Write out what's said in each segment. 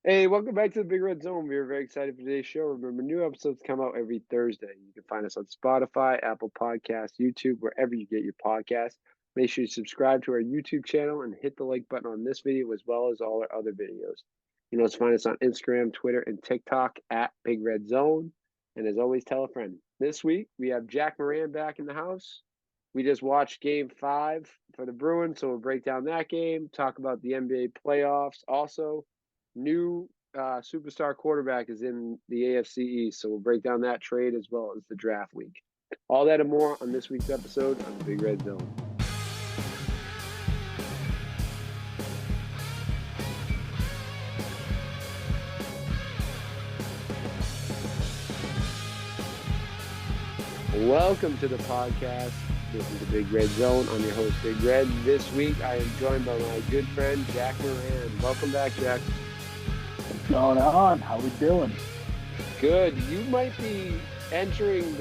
Hey, welcome back to the Big Red Zone. We are very excited for today's show. Remember, new episodes come out every Thursday. You can find us on Spotify, Apple Podcasts, YouTube, wherever you get your podcasts. Make sure you subscribe to our YouTube channel and hit the like button on this video as well as all our other videos. You know, find us on Instagram, Twitter, and TikTok at Big Red Zone. And as always, tell a friend. This week, we have Jack Moran back in the house. We just watched game 5 for the Bruins, so we'll break down that game, talk about the NBA playoffs also. New superstar quarterback is in the AFC East, so we'll break down that trade as well as the draft week. All that and more on this week's episode of the Big Red Zone. Welcome to the podcast. This is the Big Red Zone. I'm your host, Big Red. This week, I am joined by my good friend, Jack Moran. Welcome back, Jack. What's going on? How we doing? Good. You might be entering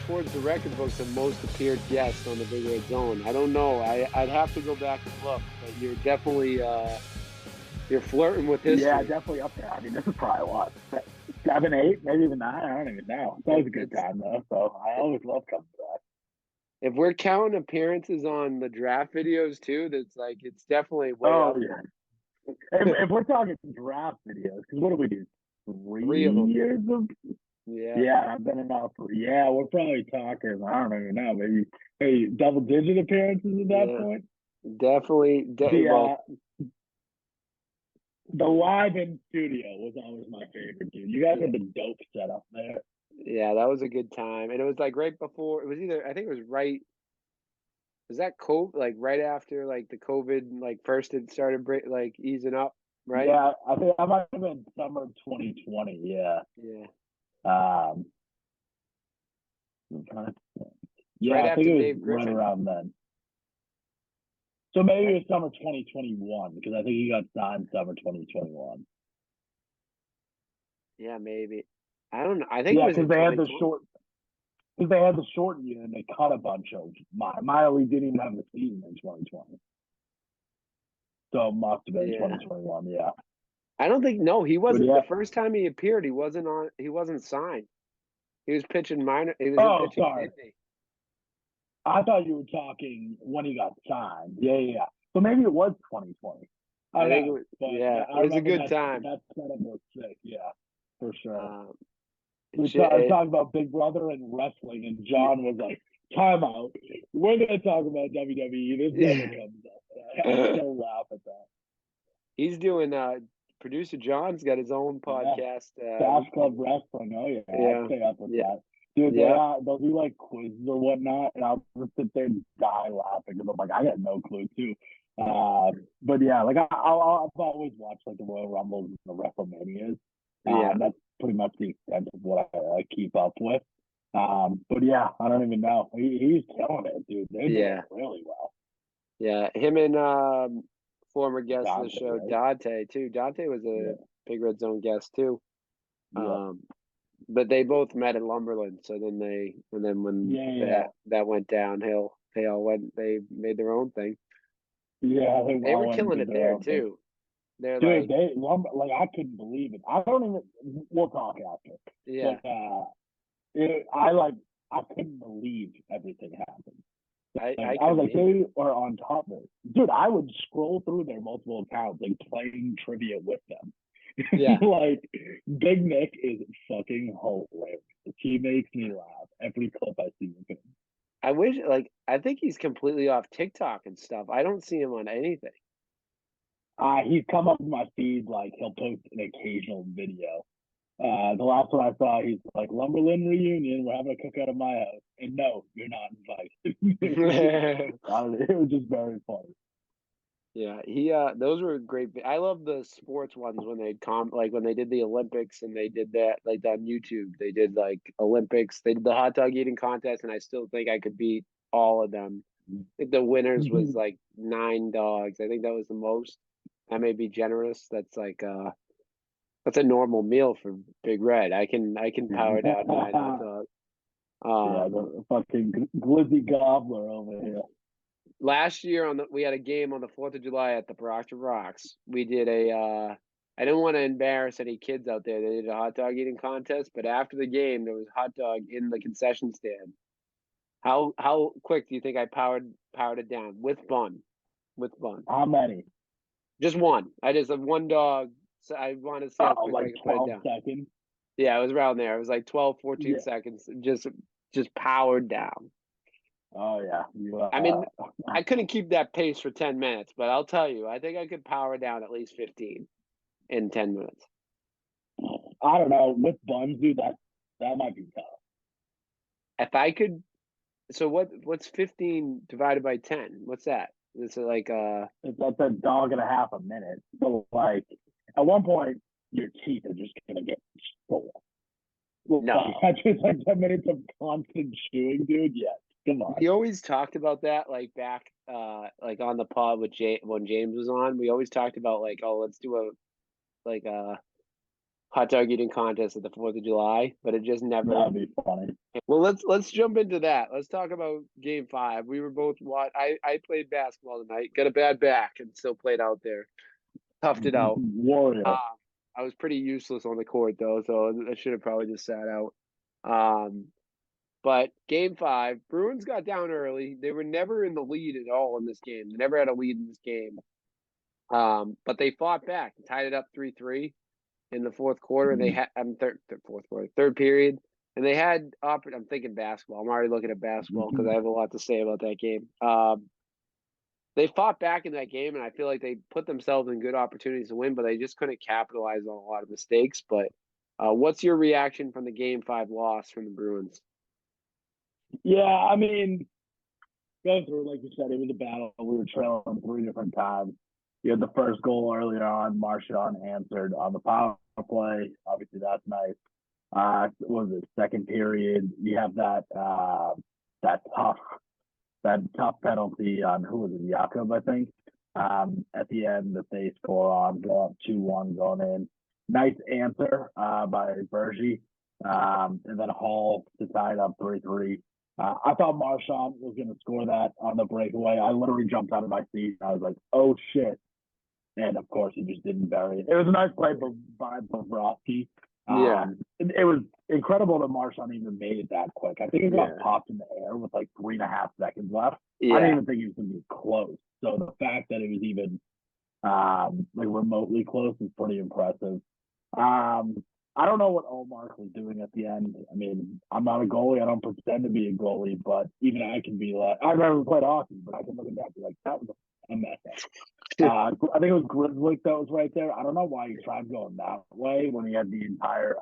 towards the record books of most appeared guests on the Big Red Zone. I don't know. I'd have to go back and look, but you're definitely you're flirting with history. Yeah, definitely up there. I mean, this is probably what 7, 8, maybe even 9. I don't even know. It's always a good time though. So I always love coming back. If we're counting appearances on the draft videos too, it's definitely way up. Yeah. If we're talking draft videos, because what do we do? Three of them. Years of Yeah. I've been in now for we're probably talking. I don't even know, maybe double-digit appearances at that point. Definitely. The live in studio was always my favorite, dude. You guys had the dope setup there. Yeah, that was a good time, and it was like right before. It was either I think it was right. Was that COVID? Like right after like the COVID like first it started like easing up, right? Yeah, I think I might have been summer 2020. Yeah. Yeah. Yeah, right I think after it was Dave Griffin. right around then. So maybe it was summer 2021 because I think he got signed summer 2021. Yeah, maybe. I don't know. I think it was because they had the short. Because they had the short year and they cut a bunch of Miley didn't even have the season in 2020. So it must have been 2021. Yeah. I don't think he wasn't. The first time he appeared, he wasn't signed. He was pitching minor. He was pitching sorry. Disney. I thought you were talking when he got signed. Yeah. So maybe it was 2020. I think it was, it was a good time. That setup was sick. Yeah, for sure. We talked about Big Brother and wrestling, and John was like, "Time out. We're going to talk about WWE. This never comes up." I still laugh at that. He's doing. Producer John's got his own podcast. Dash Club Wrestling. Oh yeah, I'll stay up with that. Dude, they'll do like quizzes or whatnot, and I'll just sit there and die laughing because I'm like, I got no clue too. But yeah, like I've always watched like the Royal Rumbles and the WrestleManias. That's pretty much the extent of what I keep up with. But yeah, I don't even know. He's killing it, dude. They're doing really well. Yeah, him and former guest of the show, right? Dante too. Dante was a Big Red Zone guest too. But they both met at Lumberland. So then when that went downhill, they made their own thing. Yeah, they were killing it there too. They're dude, I couldn't believe it. I don't even. We'll talk after. Yeah. But, I couldn't believe everything happened. I was like, they are on top of it. Dude, I would scroll through their multiple accounts, like playing trivia with them. Yeah. Like, Big Nick is fucking hilarious. He makes me laugh every clip I see of him. I think he's completely off TikTok and stuff. I don't see him on anything. He's come up with my feed, like he'll post an occasional video. The last one I saw, he's like, Lumberland reunion, we're having a cookout at my house. And no, you're not invited. It was just very funny. Yeah, those were great. I love the sports ones when when they did the Olympics and they did that like on YouTube. They did like Olympics, they did the hot dog eating contest, and I still think I could beat all of them. I think the winners was like 9 dogs. I think that was the most. I may be generous. That's like that's a normal meal for Big Red. I can power down 9 hot dogs. The fucking glizzy gobbler over here. Last year we had a game on the 4th of July at the Proctor Rocks. We did I didn't want to embarrass any kids out there. They did a hot dog eating contest, but after the game, there was hot dog in the concession stand. How quick do you think I powered it down with bun? With bun. How many? Just one. I just have one dog. So I want to see how quick Like I can put it 12 down. seconds? Yeah, it was around there. It was like 12, 14 seconds. Just powered down. Oh, yeah. I mean, I couldn't keep that pace for 10 minutes, but I'll tell you, I think I could power down at least 15 in 10 minutes. I don't know. With buns, dude, that might be tough. If I could, so what's 15 divided by 10? What's that? It's like That's a dog and a half a minute. So like at one point your teeth are just gonna get sore. no. Just like 10 minutes of constant chewing, dude. Yes. Come on. We always talked about that, like back like on the pod with when James was on. We always talked about like, oh, let's do a hot dog eating contest at the 4th of July, but it just never. That'd be funny. Well, let's jump into that. Let's talk about Game 5. We were both I played basketball tonight, got a bad back, and still played out there, toughed it out. Warrior. I was pretty useless on the court though, so I should have probably just sat out. But Game 5, Bruins got down early. They were never in the lead at all in this game. They never had a lead in this game. But they fought back, tied it up 3-3 in the fourth quarter. They had third period, and they had. I'm thinking basketball. I'm already looking at basketball because I have a lot to say about that game. They fought back in that game, and I feel like they put themselves in good opportunities to win, but they just couldn't capitalize on a lot of mistakes. But what's your reaction from the Game 5 loss from the Bruins? Yeah, I mean, going through, like you said, it was a battle. We were trailing 3 different times. You had the first goal earlier on. Marchand answered on the power play. Obviously, that's nice. What was it? Second period, you have that tough penalty on who was it? Jakob, I think. At the end that they score on, go up 2-1 going in. Nice answer by Bergie. And then Hall to tie it up 3-3. I thought Marchand was going to score that on the breakaway. I literally jumped out of my seat. I was like, oh, shit. And, of course, he just didn't bury it. It was a nice play by Bobrovsky. It was incredible that Marchand even made it that quick. I think it got popped in the air with like 3.5 seconds left. I didn't even think he was going to be close. So the fact that it was even like remotely close is pretty impressive. I don't know what Omar was doing at the end. I mean, I'm not a goalie. I don't pretend to be a goalie, but even I can be like, I've never played hockey, but I can look at that and be like, that was a mess up. I think it was Grizzlick that was right there. I don't know why he tried going that way when he had the entire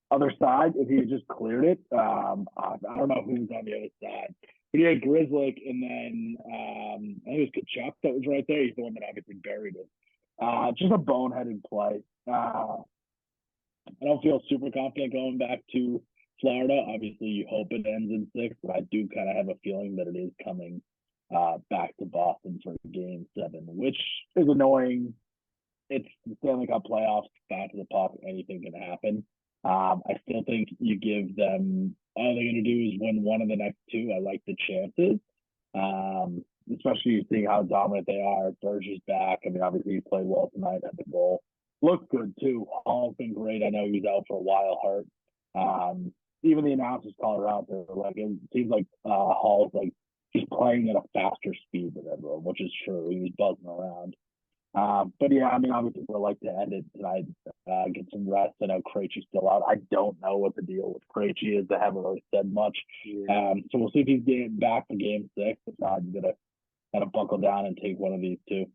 other side. If he had just cleared it, I don't know who was on the other side. But he had Grizzlick, and then I think it was Kachuk that was right there. He's the one that obviously buried it. Just a boneheaded play. I don't feel super confident going back to Florida. Obviously, you hope it ends in 6, but I do kind of have a feeling that it is coming back to Boston for Game 7, which is annoying. It's the Stanley Cup playoffs, back to the puck, anything can happen. I still think you give them, all they're going to do is win one of the next 2. I like the chances, especially seeing how dominant they are. Berger's back. I mean, obviously, he played well tonight at the goal. Looked good, too. Hall's been great. I know he was out for a while, hurt. Even the announcers call her out. They're like, it seems like Hall's like just playing at a faster speed than everyone, which is true. He was buzzing around. But yeah, I mean, obviously we'd like to end it tonight, get some rest. I know Krejci's still out. I don't know what the deal with Krejci is. They haven't really said much. So we'll see if he's getting back for Game 6. If not, he's gonna kind of buckle down and take one of these 2.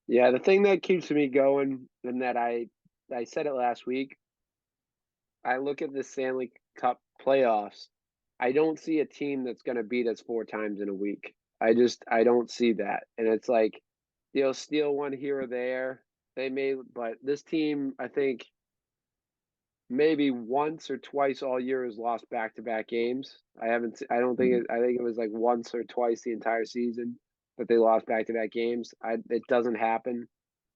Yeah, the thing that keeps me going, and that I said it last week, I look at the Stanley Cup playoffs. I don't see a team that's going to beat us 4 times in a week. I don't see that. And it's like, they'll steal one here or there. But this team, I think, maybe once or twice all year has lost back-to-back games. I think it was like once or twice the entire season that they lost back-to-back games. It doesn't happen.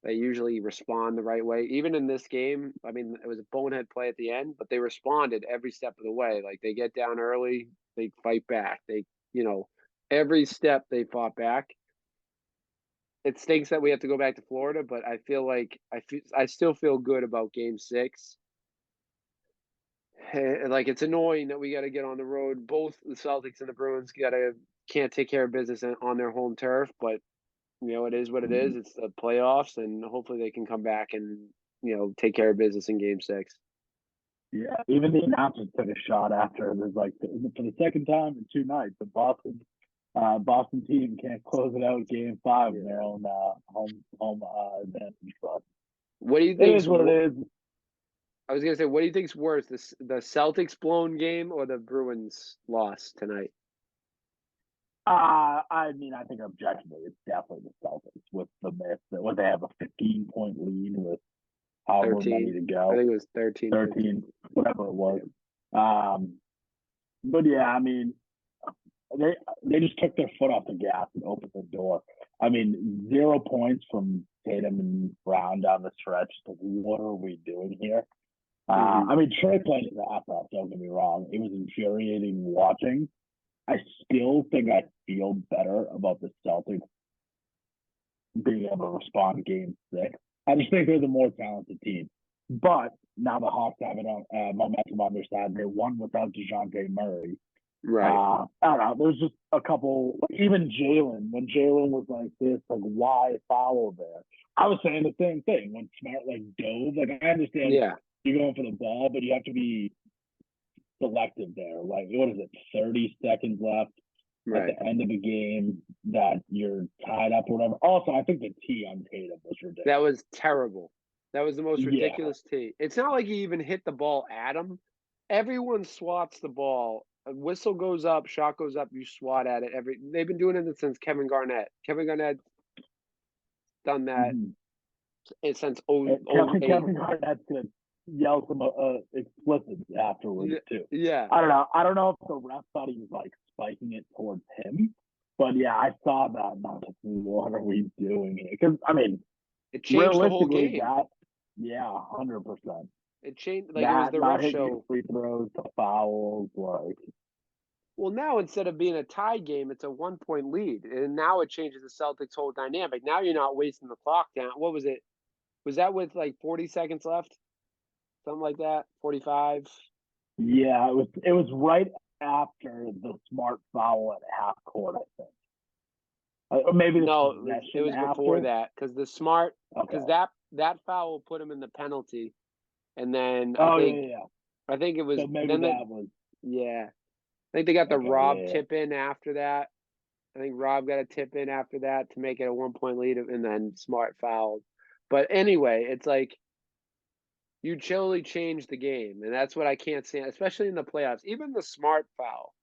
They usually respond the right way. Even in this game, I mean, it was a bonehead play at the end, but they responded every step of the way. Like, they get down early, they fight back. Every step they fought back. it stinks that we have to go back to Florida, but I feel like I still feel good about Game 6. Like, it's annoying that we gotta get on the road. Both the Celtics and the Bruins can't take care of business on their home turf, but, it is what it is. It's the playoffs, and hopefully they can come back and, take care of business in Game 6. Yeah, even the announcers took a shot after. It was like, for the second time in 2 nights, the Boston team can't close it out Game 5 in their own home advantage. But what do you it think? is what it is. I was gonna say, what do you think's worse, the Celtics blown game or the Bruins loss tonight? I mean, I think objectively, it's definitely the Celtics with the miss. What they have a 15-point lead with however 13. many to go. I think it was 13. 13, whatever it was. But yeah, I mean, they just took their foot off the gas and opened the door. I mean, 0 points from Tatum and Brown down the stretch. What are we doing here? I mean, Trey played his ass off, don't get me wrong. It was infuriating watching. I still think I feel better about the Celtics being able to respond Game 6. I just think they're the more talented team. But now the Hawks have it on momentum on their side. They won without DeJounte Murray. Right. I don't know. There's just a couple, even Jalen, when Jalen was like this, like, why foul there? I was saying the same thing when Smart dove. I understand you're going for the ball, but you have to be selective there. What is it, 30 seconds left at the end of the game that you're tied up or whatever. Also, I think the tee on Tatum was ridiculous. That was terrible. That was the most ridiculous tee. It's not like he even hit the ball at him. Everyone swats the ball. A whistle goes up, shot goes up, you swat at it. They've been doing it since Kevin Garnett. Kevin Garnett done that since Kevin Garnett's gonna yell some explicits afterwards too. Yeah. I don't know if the ref thought he was spiking it towards him, but yeah, I saw that. And I was like, what are we doing here? Because I mean, it changed the whole game. 100%. It changed. It was the ref show. Free throws, the fouls, Well, now instead of being a tie game, it's a 1-point lead, and now it changes the Celtics' whole dynamic. Now you're not wasting the clock down. What was it? Was that with 40 seconds left? Something like that? 45? Yeah, it was right after the Smart foul at half court, I think. Or maybe no, it was before that because the Smart because that foul put him in the penalty, and then I think it was so maybe that was I think they got the Rob tip in after that. I think Rob got a tip in after that to make it a 1-point lead, and then Smart fouled. But anyway, it's like you totally changed the game, and that's what I can't stand, especially in the playoffs. Even the Smart foul,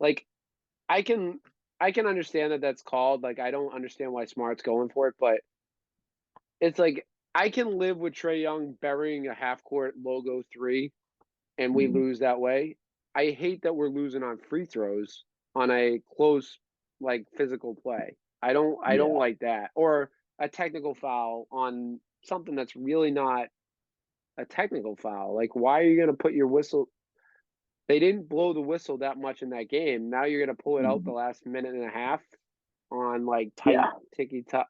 I can understand that that's called. I don't understand why Smart's going for it, but it's I can live with Trae Young burying a half-court logo 3, and we lose that way. I hate that we're losing on free throws on a close, physical play. I don't like that. Or a technical foul on something that's really not a technical foul. Why are you going to put your whistle? They didn't blow the whistle that much in that game. Now you're going to pull it out the last minute and a half on tight, ticky-tock.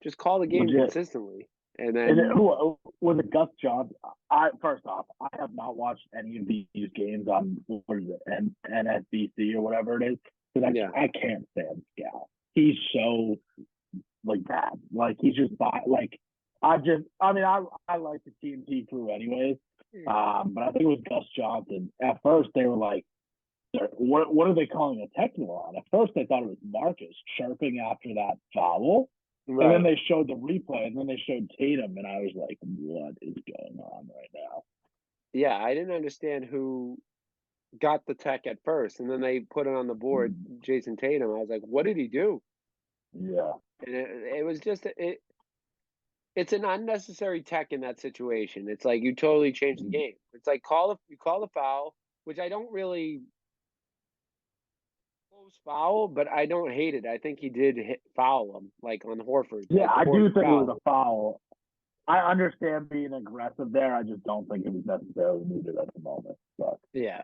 Just call the game consistently. And then with Gus Johnson, first off, I have not watched any of these games on NSBC or whatever it is because I can't stand Scal. He's so bad. He's just I like the TNT crew anyways. But I think it was Gus Johnson. At first, they were like, "What are they calling a technical on?" At first, I thought it was Marcus chirping after that foul. Right. And then they showed the replay, and then they showed Tatum, and I was like, what is going on right now? Yeah, I didn't understand who got the tech at first, and then they put it on the board, Jason Tatum. I was like, what did he do? Yeah. And it was just it's an unnecessary tech in that situation. It's you totally changed the game. It's you call the foul, which I don't really foul, but I don't hate it. I think he did foul him, on Horford. Yeah, I do think it was a foul. I understand being aggressive there. I just don't think it was necessarily needed at the moment. But. Yeah.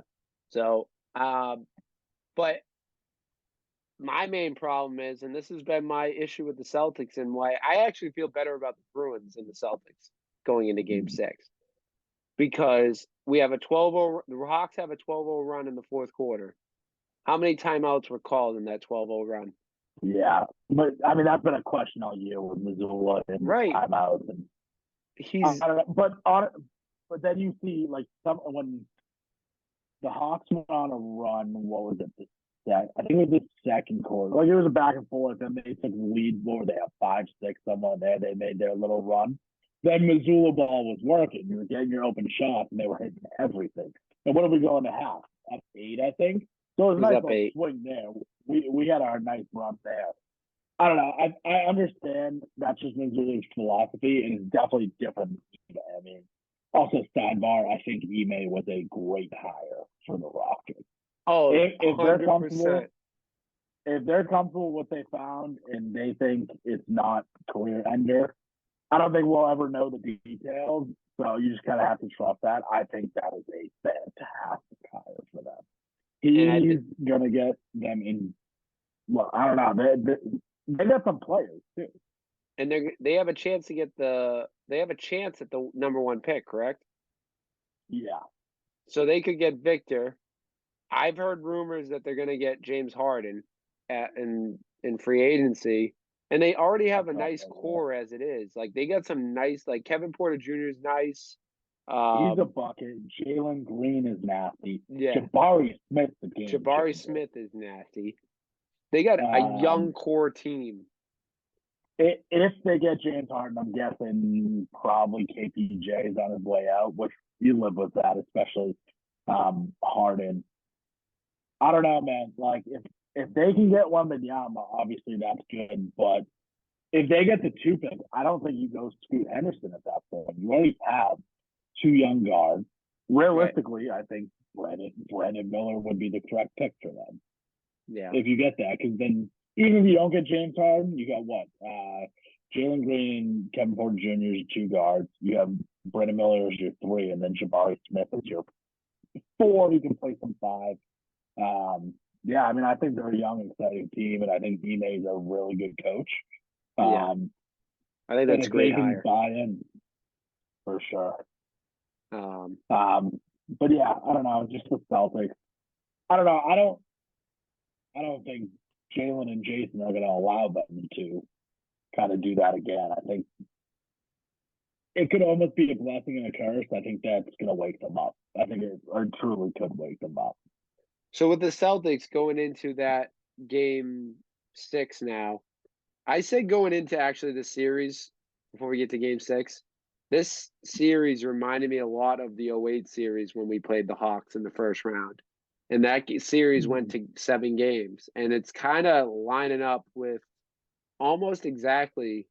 So, but my main problem is, and this has been my issue with the Celtics, and why I actually feel better about the Bruins than the Celtics going into Game 6, because we have a 12-0. The Hawks have a 12-0 run in the fourth quarter. How many timeouts were called in that 12-0 run? Yeah, but I mean that's been a question all year with Missoula and Right. timeouts, and He's I don't know, but then you see like when the Hawks went on a run. What was it? I think it was the second quarter. Like it was a back and forth. Then they took the lead. They have 5-6 someone there. They made their little run. Then Missoula ball was working. You were getting your open shots, and they were hitting everything. And what did we go into half? Up 8, I think. So it was a nice little swing there. We had our nice run there. I don't know. I understand that's just Missoula's philosophy, and it's definitely different. I mean, also sidebar, I think Ime was a great hire for the Rockets. Oh, if they're comfortable with what they found and they think it's not career ender, I don't think we'll ever know the details. So you just kind of have to trust that. I think that is a fantastic hire for them. He's gonna get them in. Well, I don't know. They got some players too, and they have a chance to get they have a chance at the number 1 pick, correct? Yeah. So they could get Victor. I've heard rumors that they're going to get James Harden in free agency, and they already have a nice core as it is. Like they got some nice, like Kevin Porter Jr. is nice. He's a bucket. Jalen Green is nasty. Yeah. Jabari Smith, the game. Jabari Smith is nasty. They got a young core team. If they get James Harden, I'm guessing probably KPJ is on his way out, which you live with that, especially Harden. I don't know, man. Like if they can get Wembanyama, obviously that's good. But if they get the 2 pick, I don't think you go Scoot Henderson at that point. You already have 2 young guards. Realistically, right. I think Brandon Miller would be the correct pick for them. Yeah. If you get that, because then even if you don't get James Harden, you got what? Jalen Green, Kevin Porter Jr. is 2 guards. You have Brandon Miller as your 3, and then Jabari Smith is your 4. You can play some 5. Yeah, I mean, I think they're a young, exciting team, and I think Ime is a really good coach. Yeah. I think that's great hire. Buy in for sure. But yeah, I don't know. Just the Celtics. I don't know. I don't think Jalen and Jason are going to allow them to kind of do that again. I think it could almost be a blessing and a curse. I think that's going to wake them up. I think it truly could wake them up. So with the Celtics going into that Game 6 now, I said going into actually the series before we get to Game 6, this series reminded me a lot of the 08 series when we played the Hawks in the first round. And that series went to 7 games. And it's kind of lining up with almost exactly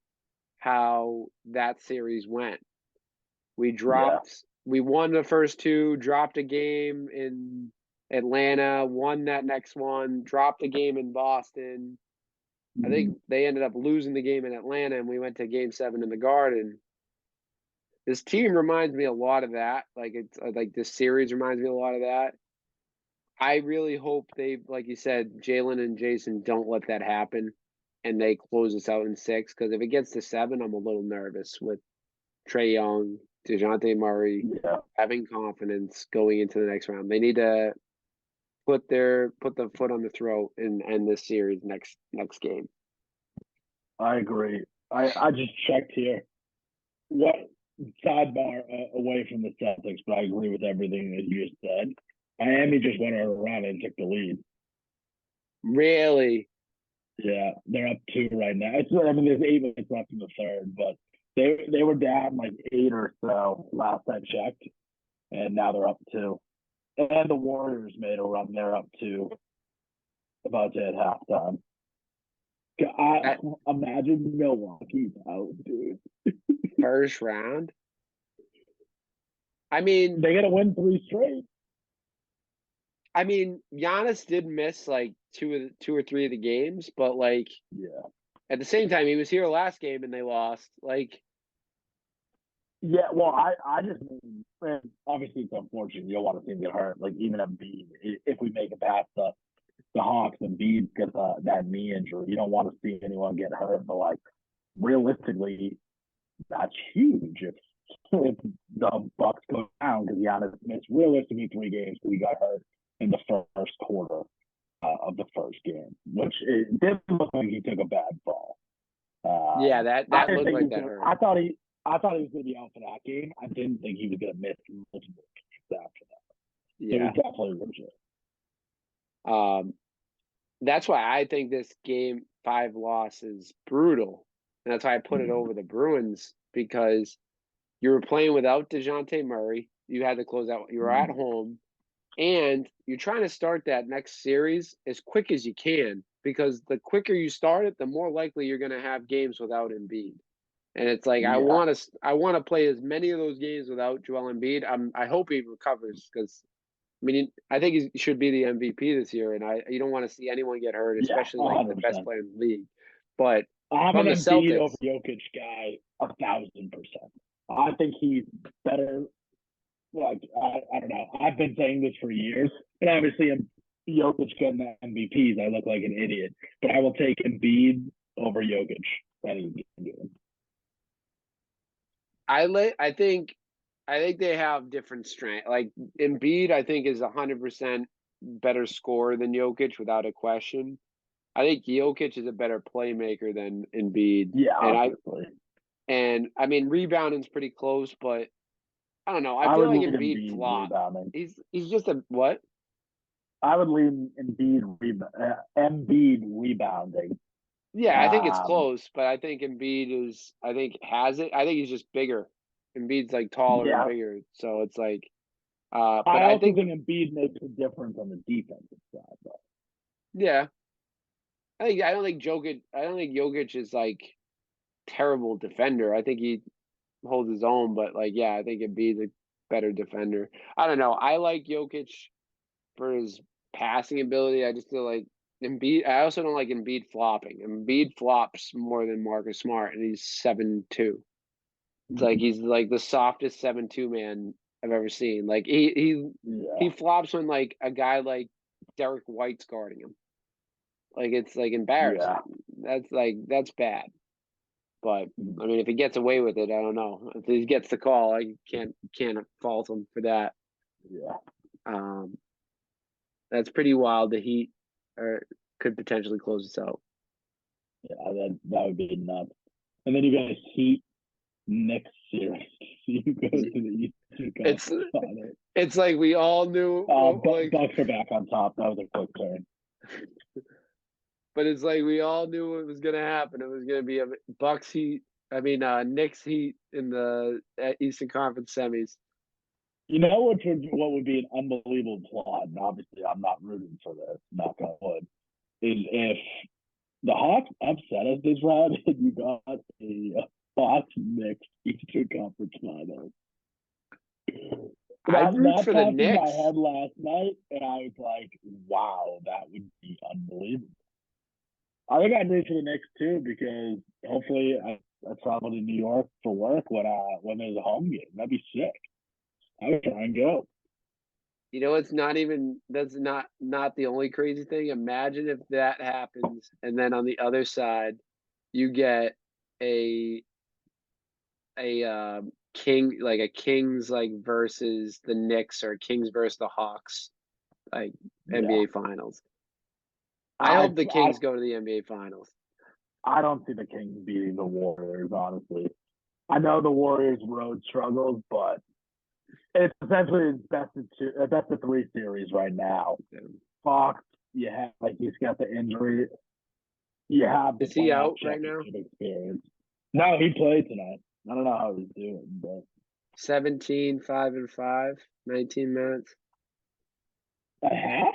how that series went. We won the first 2, dropped a game in Atlanta, won that next one, dropped a game in Boston. I think they ended up losing the game in Atlanta, and we went to Game 7 in the Garden. This team reminds me a lot of that. Like it's like this series reminds me a lot of that. I really hope they, like you said, Jalen and Jason don't let that happen, and they close us out in 6. Because if it gets to 7, I'm a little nervous with Trae Young, DeJounte Murray having confidence going into the next round. They need to put the foot on the throat and end this series next game. I agree. I just checked here. What sidebar away from the Celtics, but I agree with everything that you just said. Miami just went on a run and took the lead. Really? Yeah, they're up 2 right now. I mean, there's 8 minutes left in the third, but they were down like 8 or so last I checked, and now they're up 2. And the Warriors made a run. They're up 2, about to hit halftime. I imagine Milwaukee's out, dude. First round? I mean, they got to win 3 straight. I mean, Giannis did miss like 2 or 3 of the games, but like, at the same time, he was here last game and they lost. Like, yeah, well, I just mean, obviously it's unfortunate. You don't want to see him get hurt. Like even Embiid, if we make it past the the Hawks and Embiid gets that knee injury. You don't want to see anyone get hurt, but like realistically, that's huge if the Bucks go down because Giannis missed realistically 3 games because he got hurt in the first quarter of the first game, which it didn't look like he took a bad fall. Yeah, that looked like that hurt. I thought he was going to be out for that game. I didn't think he was going to miss multiple games after that. Yeah, so definitely legit. That's why I think this game 5 loss is brutal, and that's why I put it over the Bruins because you were playing without DeJounte Murray. You had to close out. You were at home, and you're trying to start that next series as quick as you can because the quicker you start it, the more likely you're going to have games without Embiid. And it's like I want to play as many of those games without Joel Embiid. I hope he recovers because I mean I think he should be the MVP this year, and you don't want to see anyone get hurt, especially like the best player in the league. But I'm from an the Embiid Celtics, over Jokic guy 1,000%. I think he's better. Like I don't know. I've been saying this for years, and obviously Jokic getting the MVPs, I look like an idiot. But I will take Embiid over Jokic any game. I think they have different strength. Like Embiid, I think is 100% better scorer than Jokic without a question. I think Jokic is a better playmaker than Embiid. Yeah, obviously. And I mean rebounding's pretty close, but I don't know. I feel like Embiid flopped. He's just a what? I would lean Embiid rebounding. Yeah, I think it's close, but I think Embiid has it. I think he's just bigger. Embiid's like taller and bigger, so it's like. But I think Embiid makes a difference on the defensive side, though. Yeah, I don't think Jokic is like terrible defender. I think he holds his own, but like I think Embiid's a better defender. I don't know. I like Jokic for his passing ability. I just feel like Embiid. I also don't like Embiid flopping. Embiid flops more than Marcus Smart, and he's 7'2". It's like he's like the softest 7'2" man I've ever seen. Like he flops when like a guy like Derek White's guarding him. Like it's like embarrassing. Yeah. That's bad. But I mean, if he gets away with it, I don't know. If he gets the call, I can't fault him for that. Yeah. That's pretty wild. The Heat could potentially close this out. Yeah, that would be nuts. And then you got a Heat next series. You go to the Eastern Conference. It's like we all knew. Bucks are back on top. That was a quick turn. But it's like we all knew it was going to happen. It was going to be a Bucks Heat. I mean, Knicks Heat in the Eastern Conference semis. You know what would be an unbelievable plot, and obviously I'm not rooting for this, knock on wood, is if the Hawks upset us this round and you got a Hawks Knicks Eastern Conference Finals. I root for the Knicks. In my head last night, and I was like, "Wow, that would be unbelievable." I think I'd root for the Knicks too because hopefully I travel to New York for work when there's a home game. That'd be sick. I would try and go. You know, that's not the only crazy thing. Imagine if that happens, and then on the other side, you get a Kings like versus the Knicks or Kings versus the Hawks, like NBA Finals. I hope the Kings go to the NBA Finals. I don't see the Kings beating the Warriors, honestly. I know the Warriors' road struggles, but it's essentially best of 3 series right now. Fox, you have he's got the injury. You have is he out right now? Experience. No, he played tonight. I don't know how he's doing, but 17, 5-5, 19 minutes. A half?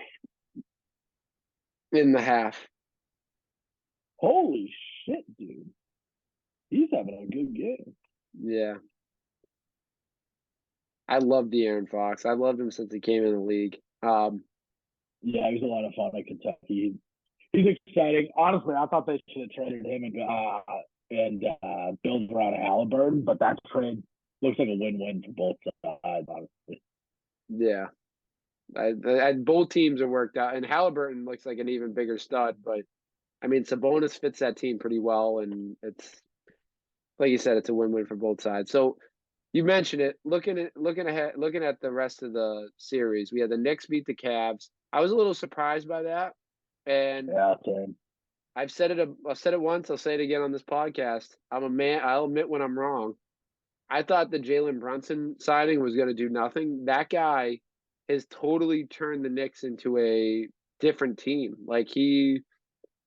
In the half. Holy shit, dude. He's having a good game. Yeah. I love De'Aaron Fox. I loved him since he came in the league. Yeah, he was a lot of fun at Kentucky. He's exciting. Honestly, I thought they should have traded him and build around Halliburton, but that trade looks like a win-win for both sides, honestly. Yeah. Both teams are worked out, and Halliburton looks like an even bigger stud. But I mean, Sabonis fits that team pretty well, and it's like you said, it's a win-win for both sides. So you mentioned it. Looking at the rest of the series, we had the Knicks beat the Cavs. I was a little surprised by that, and Yeah, same. I've said it once. I'll say it again on this podcast. I'm a man. I'll admit when I'm wrong. I thought the Jalen Brunson signing was going to do nothing. That guy has totally turned the Knicks into a different team.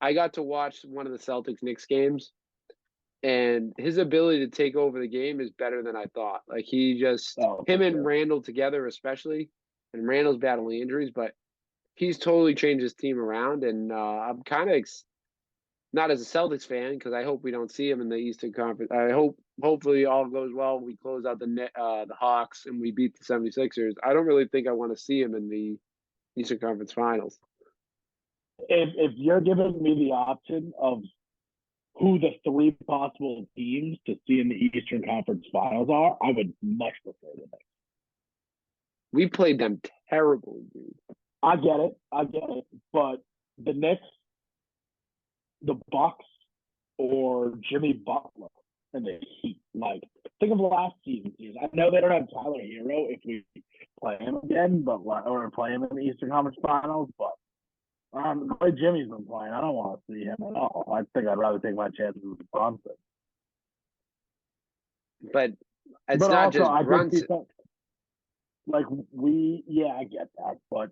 I got to watch one of the Celtics Knicks games, and his ability to take over the game is better than I thought. Like him and Randall together, especially, and Randall's battling injuries, but he's totally changed his team around, and I'm kind of not as a Celtics fan because I hope we don't see him in the Eastern Conference. Hopefully all goes well. We close out the Hawks and we beat the 76ers. I don't really think I want to see him in the Eastern Conference Finals. If you're giving me the option of who the three possible teams to see in the Eastern Conference Finals are, I would much prefer the Knicks. We played them terribly, dude. I get it. But the Knicks, the Bucks, or Jimmy Butler and the Heat. Like, think of last season. I know they don't have Tyler Hero if we play him again, or play him in the Eastern Conference Finals, but the way Jimmy's been playing, I don't want to see him at all. I think I'd rather take my chances with Brunson. But it's not just Brunson. I get that, but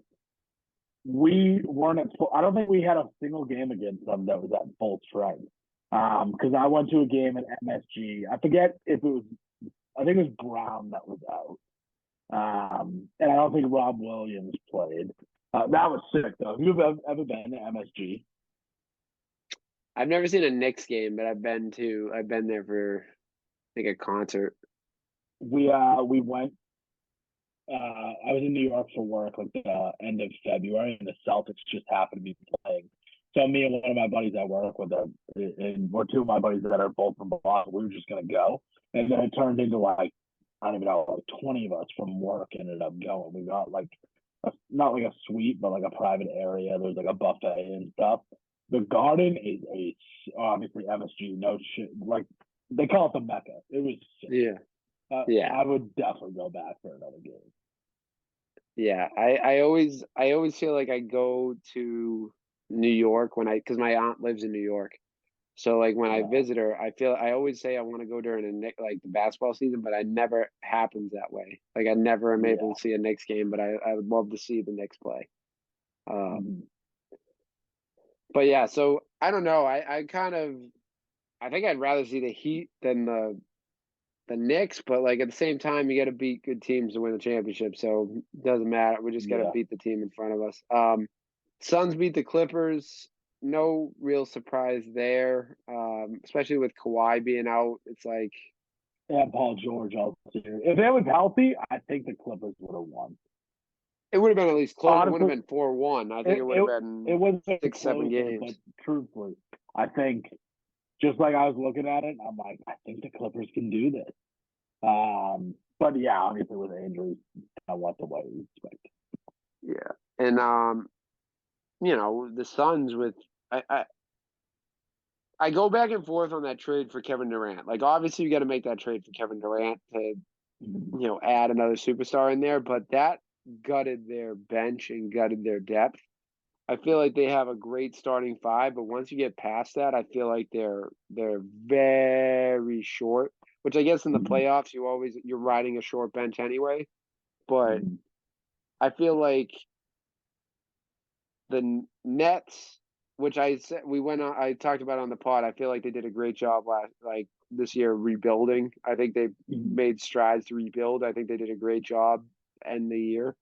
we weren't at full. I don't think we had a single game against them that was at full strength. Because I went to a game at MSG. I forget if it was. I think it was Brown that was out. And I don't think Rob Williams played. That was sick though. Have you ever been to MSG? I've never seen a Knicks game, but I've been there for like a concert. We went. I was in New York for work like the end of February, and the Celtics just happened to be playing. So me and one of my buddies I work with, or two of my buddies that are both from Boston, we were just gonna go, and then it turned into like I don't even know, like 20 of us from work ended up going. We got like not like a suite, but like a private area. There's like a buffet and stuff. The Garden is obviously MSG, no shit. Like they call it the Mecca. It was sick. Yeah. I would definitely go back for another game. Yeah, I always feel like I go to New York because my aunt lives in New York. So like when I visit her, I always say I want to go during the basketball season, but I never happens that way. Like I never am able to see a Knicks game, but I would love to see the Knicks play. But yeah, so I don't know. I think I'd rather see the Heat than the Knicks, but like at the same time, you got to beat good teams to win the championship. So it doesn't matter. We just got to beat the team in front of us. Suns beat the Clippers. No real surprise there, especially with Kawhi being out. It's like Paul George out there. If they was healthy, I think the Clippers would have won. It would have been at least close. Honestly, it would have been 4-1. I think it would have been. It was 6-7 games. But truthfully, I think just like I was looking at it, I'm like, I think the Clippers can do this. But yeah, obviously with injuries, I want the way we expect. Yeah, and the Suns with I go back and forth on that trade for Kevin Durant. Like obviously you got to make that trade for Kevin Durant to add another superstar in there, but that gutted their bench and gutted their depth. I feel like they have a great starting five, but once you get past that, I feel like they're very short. Which I guess in the playoffs you're riding a short bench anyway. But I feel like the Nets, which I talked about on the pod, I feel like they did a great job this year rebuilding. I think they made strides to rebuild. I think they did a great job end the year.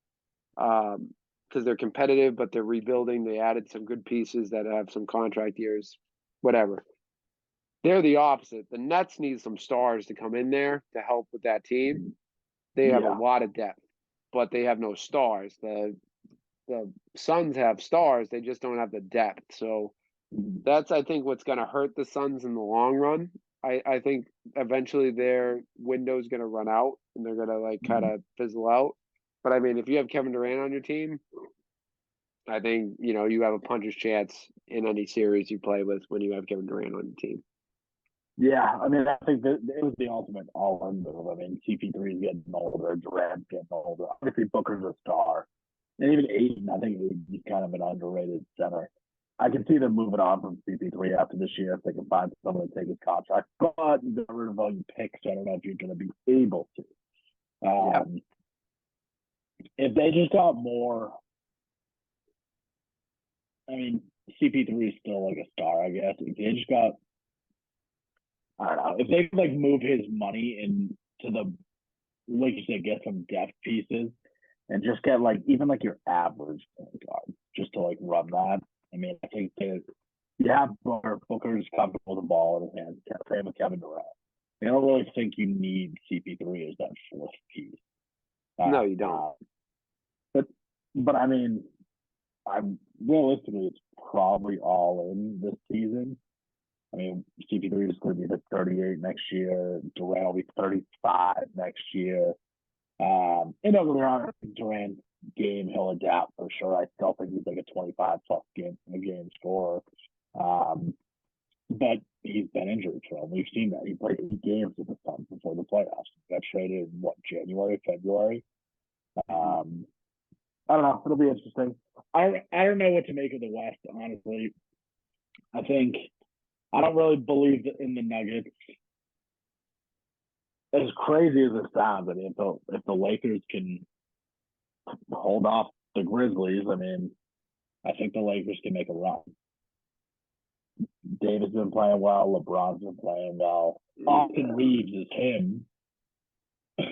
Because they're competitive, but they're rebuilding. They added some good pieces that have some contract years, whatever. They're the opposite. The Nets need some stars to come in there to help with that team. They have a lot of depth, but they have no stars. The Suns have stars. They just don't have the depth. So that's, I think, what's going to hurt the Suns in the long run. I think eventually their window's going to run out and they're going to kind of fizzle out. But I mean, if you have Kevin Durant on your team, I think you have a puncher's chance in any series you play with when you have Kevin Durant on your team. Yeah, I mean, I think that it was the ultimate all-in move. I mean, CP3 is getting older, Durant's getting older. Obviously, Booker's a star, and even Aiden. I think he's kind of an underrated center. I can see them moving on from CP3 after this year if they can find someone to take his contract. But you got rid of all your picks. So I don't know if you're going to be able to. Yeah. If they just got more, I mean, CP3 is still like a star, I guess. If they just got, I don't know, if they could like move his money into the, like you said, get some depth pieces and just get like even like your average point guard just to like run that. I mean, I think that you have Booker's comfortable with the ball in his hands. Same with Kevin Durant. I don't really think you need CP3 as that fourth piece. No, you don't. But I mean, I'm realistically, it's probably all in this season. I mean, CP3 is going to be the 38 next year. Durant will be 35 next year. And over there on Durant game, he'll adapt for sure. I still think he's like a 25 plus game scorer. But he's been injured prone. We've seen that. He played 8 games with the Suns before the playoffs. He got traded in January, February. I don't know. It'll be interesting. I don't know what to make of the West, honestly. I think I don't really believe in the Nuggets. As crazy as it sounds, I mean, if the Lakers can hold off the Grizzlies, I mean, I think the Lakers can make a run. David's been playing well. LeBron's been playing well. Austin Reeves is him.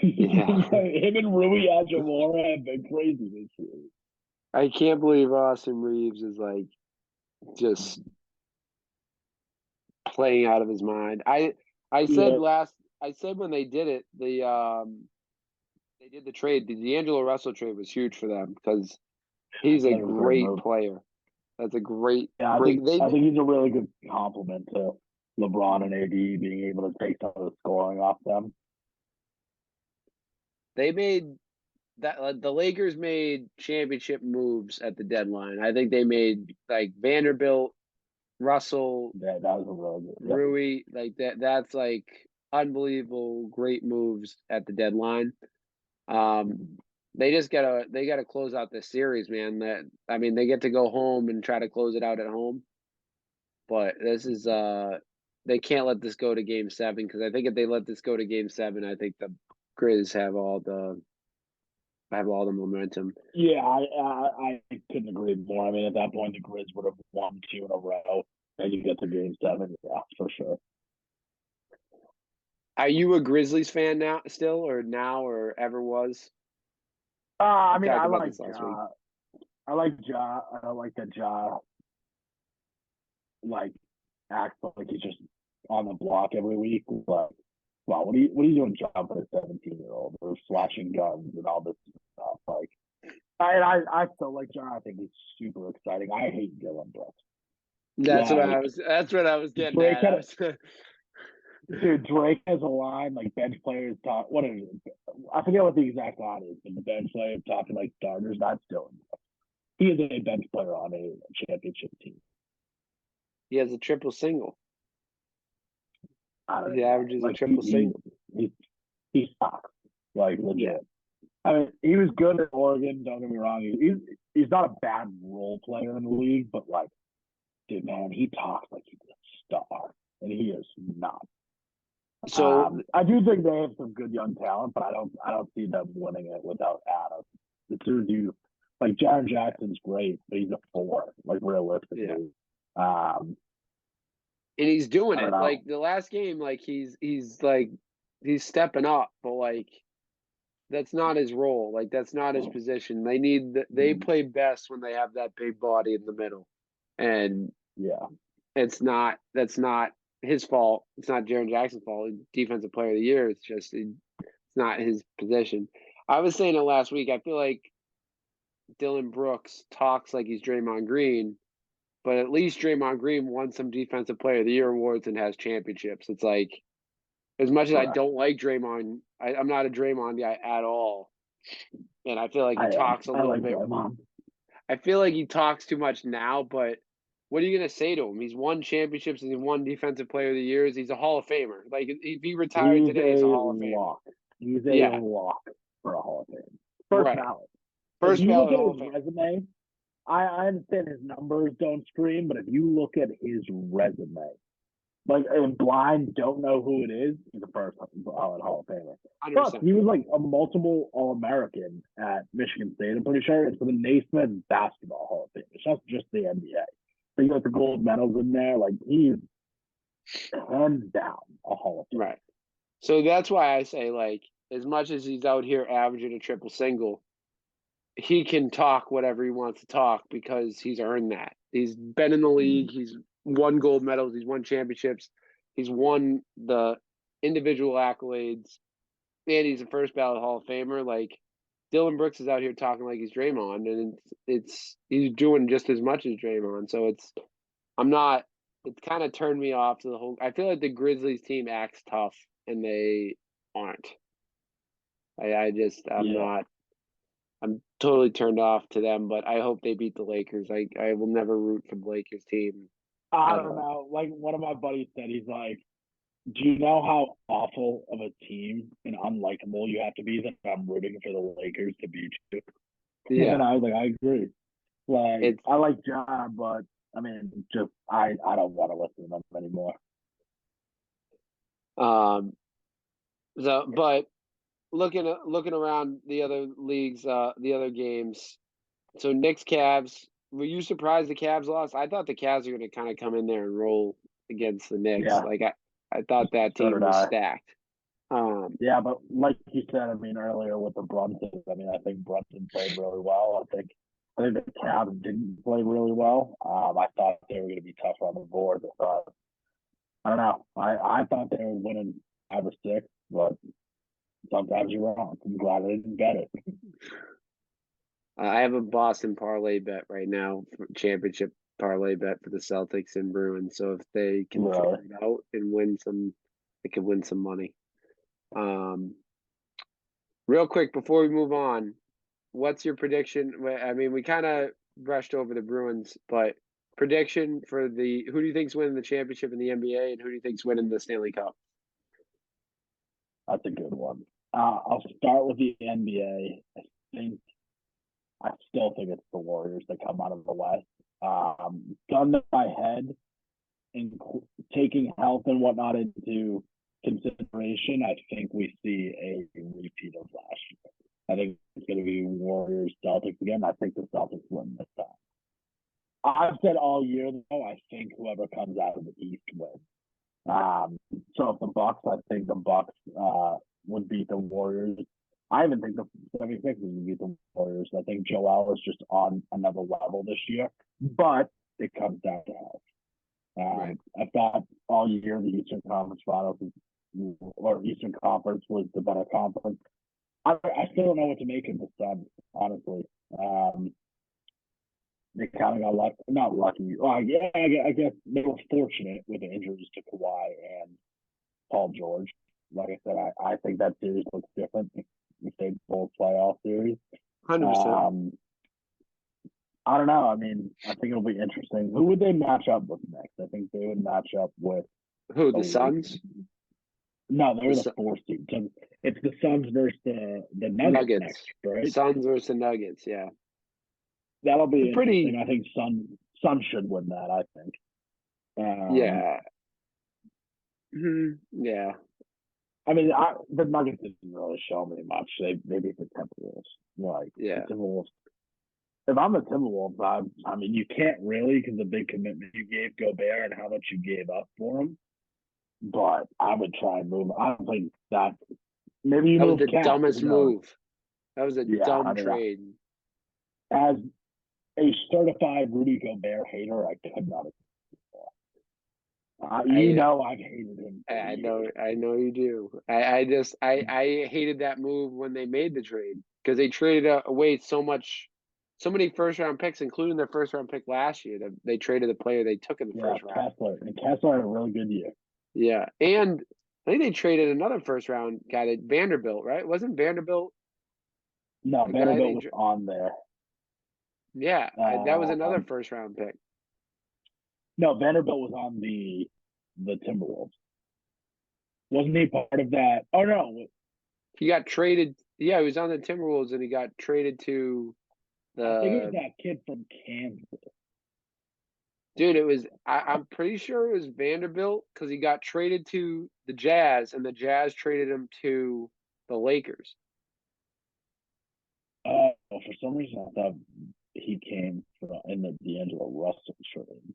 Yeah. Him and Rui Hachimura have been crazy this year. I can't believe Austin Reeves is like just playing out of his mind. I said when they did it, they did the trade. The D'Angelo Russell trade was huge for them because he's a great player. That's a great. Yeah, I think he's a really good compliment to LeBron and AD being able to take some of the scoring off them. They made that the Lakers made championship moves at the deadline. I think they made like Vanderbilt, Russell, yeah, that was a really good, Rui, like that. That's like unbelievable, great moves at the deadline. They gotta close out this series, man. They get to go home and try to close it out at home, but this is they can't let this go to Game 7 because I think if they let this go to Game 7, I think the Grizz have all the momentum. Yeah, I couldn't agree more. I mean, at that point, the Grizz would have won 2 in a row, and you get to Game 7. Yeah, for sure. Are you a Grizzlies fan now, still, or ever was? I mean, I like Ja. I like Ja. I don't like that Ja like acts like he's just on the block every week. But wow, what are you doing, Ja, for a 17-year-old? Or flashing guns and all this stuff. Like, I still like Ja. I think he's super exciting. I hate Dylan Brooks. That's what I was getting at. Dude, Drake has a line like bench players talk. What is it? I forget what the exact line is, but the bench players talking like starters. That's Dylan Brooks. He is a bench player on a championship team. He has a triple single. He averages like a triple single. He sucks. Like, legit. Yeah. I mean, he was good at Oregon. Don't get me wrong. He's not a bad role player in the league, but like, dude, man, he talks like he's a star, and he is not. So I do think they have some good young talent, but I don't see them winning it without Adam. The two of you, like Jaren Jackson's great, but he's a 4, like realistically. Yeah. And he's doing it. Like the last game, like he's stepping up, but like that's not his role. Like that's not his position. They play best when they have that big body in the middle. And yeah, that's not his fault. It's not Jaren Jackson's fault. Defensive player of the year. It's just it's not his position. I was saying it last week. I feel like Dylan Brooks talks like he's Draymond Green, but at least Draymond Green won some Defensive Player of the Year awards and has championships. It's like, as much as I don't like Draymond, I'm not a Draymond guy at all. And I feel like he talks a I little like bit. Draymond. I feel like he talks too much now, but what are you going to say to him? He's won championships. He's won Defensive Player of the Year. He's a Hall of Famer. Like, if he retired He's today, he's a a Hall of Famer. lock. He's a Yeah. lock for a Hall of Fame. First Right. ballot. First if you ballot look Hall at of his Fame. resume, I understand his numbers don't scream, but if you look at his resume, like, and blind don't know who it is, he's a first ballot Hall of Famer. 100%. Plus, he was like a multiple All-American at Michigan State. I'm pretty sure it's for the Naismith Basketball Hall of Fame. It's not just the NBA. So you got the gold medals in there. Like, he's hands down a Hall of Fame. Right. So that's why I say, like, as much as he's out here averaging a triple single, he can talk whatever he wants to talk because he's earned that. He's been in the league. He's won gold medals. He's won championships. He's won the individual accolades, and he's a first ballot Hall of Famer. Like, Dylan Brooks is out here talking like he's Draymond, and he's doing just as much as Draymond. So it kind of turned me off to the whole. I feel like the Grizzlies team acts tough, and they aren't. I'm totally turned off to them, but I hope they beat the Lakers. I will never root for the Lakers team. I don't know. Like, one of my buddies said, he's like, do you know how awful of a team and unlikable you have to be that I'm rooting for the Lakers to beat you? Yeah. And I was like, I agree. Like, I like John, but I mean, just I don't want to listen to them anymore. But looking around the other leagues, the other games. So Knicks, Cavs. Were you surprised the Cavs lost? I thought the Cavs were going to kind of come in there and roll against the Knicks. Yeah. Like I thought that team was stacked. Yeah, but like you said, I mean, earlier with the Brunson, I mean, I think Brunson played really well. I think the Cavs didn't play really well. I thought they were going to be tougher on the board. I don't know. I thought they were winning 5 or 6, but sometimes you're wrong. I'm glad I didn't bet it. I have a Boston parlay bet right now, championship parlay bet for the Celtics and Bruins. So if they can figure it out and win some, they could win some money. Real quick before we move on, what's your prediction? I mean, we kind of brushed over the Bruins, but prediction for who do you think's winning the championship in the NBA, and who do you think's winning the Stanley Cup? That's a good one. I'll start with the NBA. I still think it's the Warriors that come out of the West. Gun to my head, and taking health and whatnot into consideration, I think we see a repeat of last year. I think it's going to be Warriors Celtics again. I think the Celtics win this time. I've said all year though, I think whoever comes out of the East wins. So if the Bucks, I think the Bucks would beat the Warriors. I even think the 76ers would beat the Warriors. I think Joel is just on another level this year, but it comes down to health. Right. I thought all year the Eastern Conference Finals or Eastern Conference was the better conference. I still don't know what to make of the Suns, honestly. They kind of got lucky, not lucky. Well, yeah, I guess they were fortunate with the injuries to Kawhi and Paul George. Like I said, I think that series looks different if they both playoff series. 100%. I don't know. I mean, I think it'll be interesting. Who would they match up with next? I think they would match up with who? The Suns? No, they were the 4th seed. So it's the Suns versus the Nuggets. Next, right? Suns versus the Nuggets. Yeah, that'll be interesting. I think Suns should win that. I think. Yeah. Yeah. I mean, the Nuggets didn't really show me much. They beat the Timberwolves. Like, yeah. The Timberwolves. If I'm the Timberwolves, I mean, you can't really because the big commitment you gave Gobert and how much you gave up for him. But I would try and move. I don't think that. Maybe that was the dumbest move. That was a dumb trade. As a certified Rudy Gobert hater, I could not. I've hated him. I know you do. I hated that move when they made the trade because they traded away so many first-round picks, including their first-round pick last year. They traded the player they took in the first round. Kessler had a really good year. Yeah, and I think they traded another first-round guy, Vanderbilt, right? Wasn't Vanderbilt? No, The guy Vanderbilt they was on there. Yeah, that was another first round pick. No, Vanderbilt was on the Timberwolves. Wasn't he part of that? Oh no, he got traded. Yeah, he was on the Timberwolves and he got traded to I think it was the. that kid from Kansas. Dude, it was. I'm pretty sure it was Vanderbilt because he got traded to the Jazz and the Jazz traded him to the Lakers. Oh, for some reason I thought he came from in the D'Angelo Russell trade.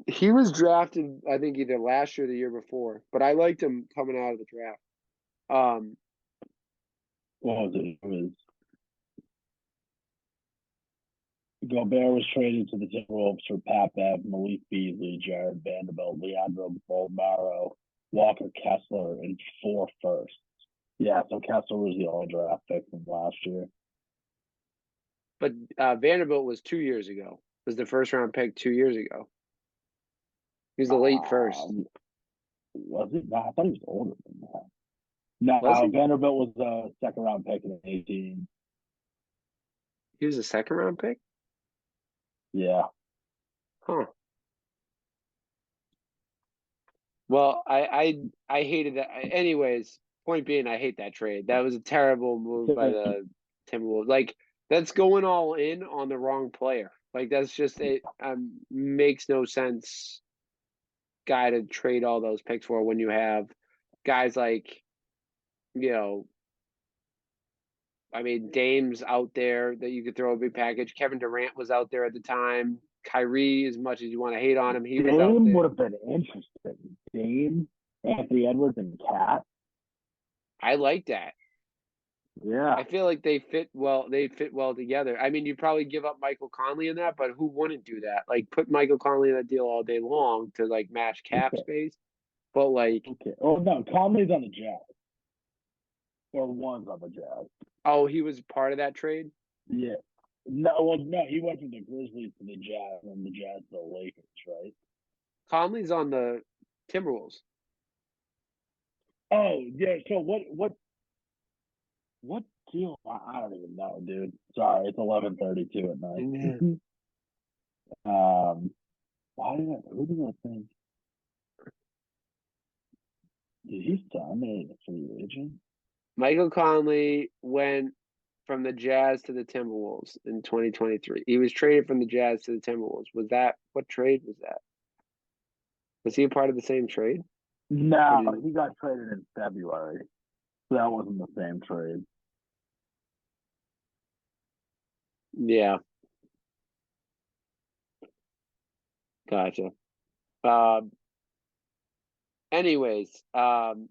He was drafted, I think, either last year or the year before, but I liked him coming out of the draft. What was it? It was Gobert was traded to the Timberwolves for Pat Bev, Malik Beasley, Jared Vanderbilt, Leandro Bolmaro, Walker Kessler, and 4 firsts. Yeah, so Kessler was the only draft pick from last year. But Vanderbilt was 2 years ago. Was the first round pick 2 years ago. He was the late first. Was it? No, I thought he was older than that. No, Vanderbilt was a second round pick in 2018. He was a second round pick? Yeah. Huh. Well, I hated that. Anyways, point being, I hate that trade. That was a terrible move by the Timberwolves. Like, that's going all in on the wrong player. Like, that's just it. Makes no sense. Guy to trade all those picks for when you have guys like, I mean, Dame's out there that you could throw a big package. Kevin Durant was out there at the time. Kyrie, as much as you want to hate on him, he was out there. Dame would have been interesting. Dame, Anthony Edwards, and Cat. I like that. Yeah. I feel like they fit well. They fit well together. I mean, you probably give up Michael Conley in that, but who wouldn't do that? Like, put Michael Conley in that deal all day long to like match cap space. But like, oh no, Conley's on the Jazz, or one's on the Jazz. Oh, he was part of that trade. Yeah. No, he went from the Grizzlies to the Jazz, and the Jazz to the Lakers, right? Conley's on the Timberwolves. Oh yeah. So what deal? I don't even know, dude. Sorry, it's 11:32 at night. Who did I think? Did he sign a free agent? Michael Conley went from the Jazz to the Timberwolves in 2023. He was traded from the Jazz to the Timberwolves. What trade was that? Was he a part of the same trade? No, he got traded in February. So that wasn't the same trade. Yeah. Gotcha. Anyways, the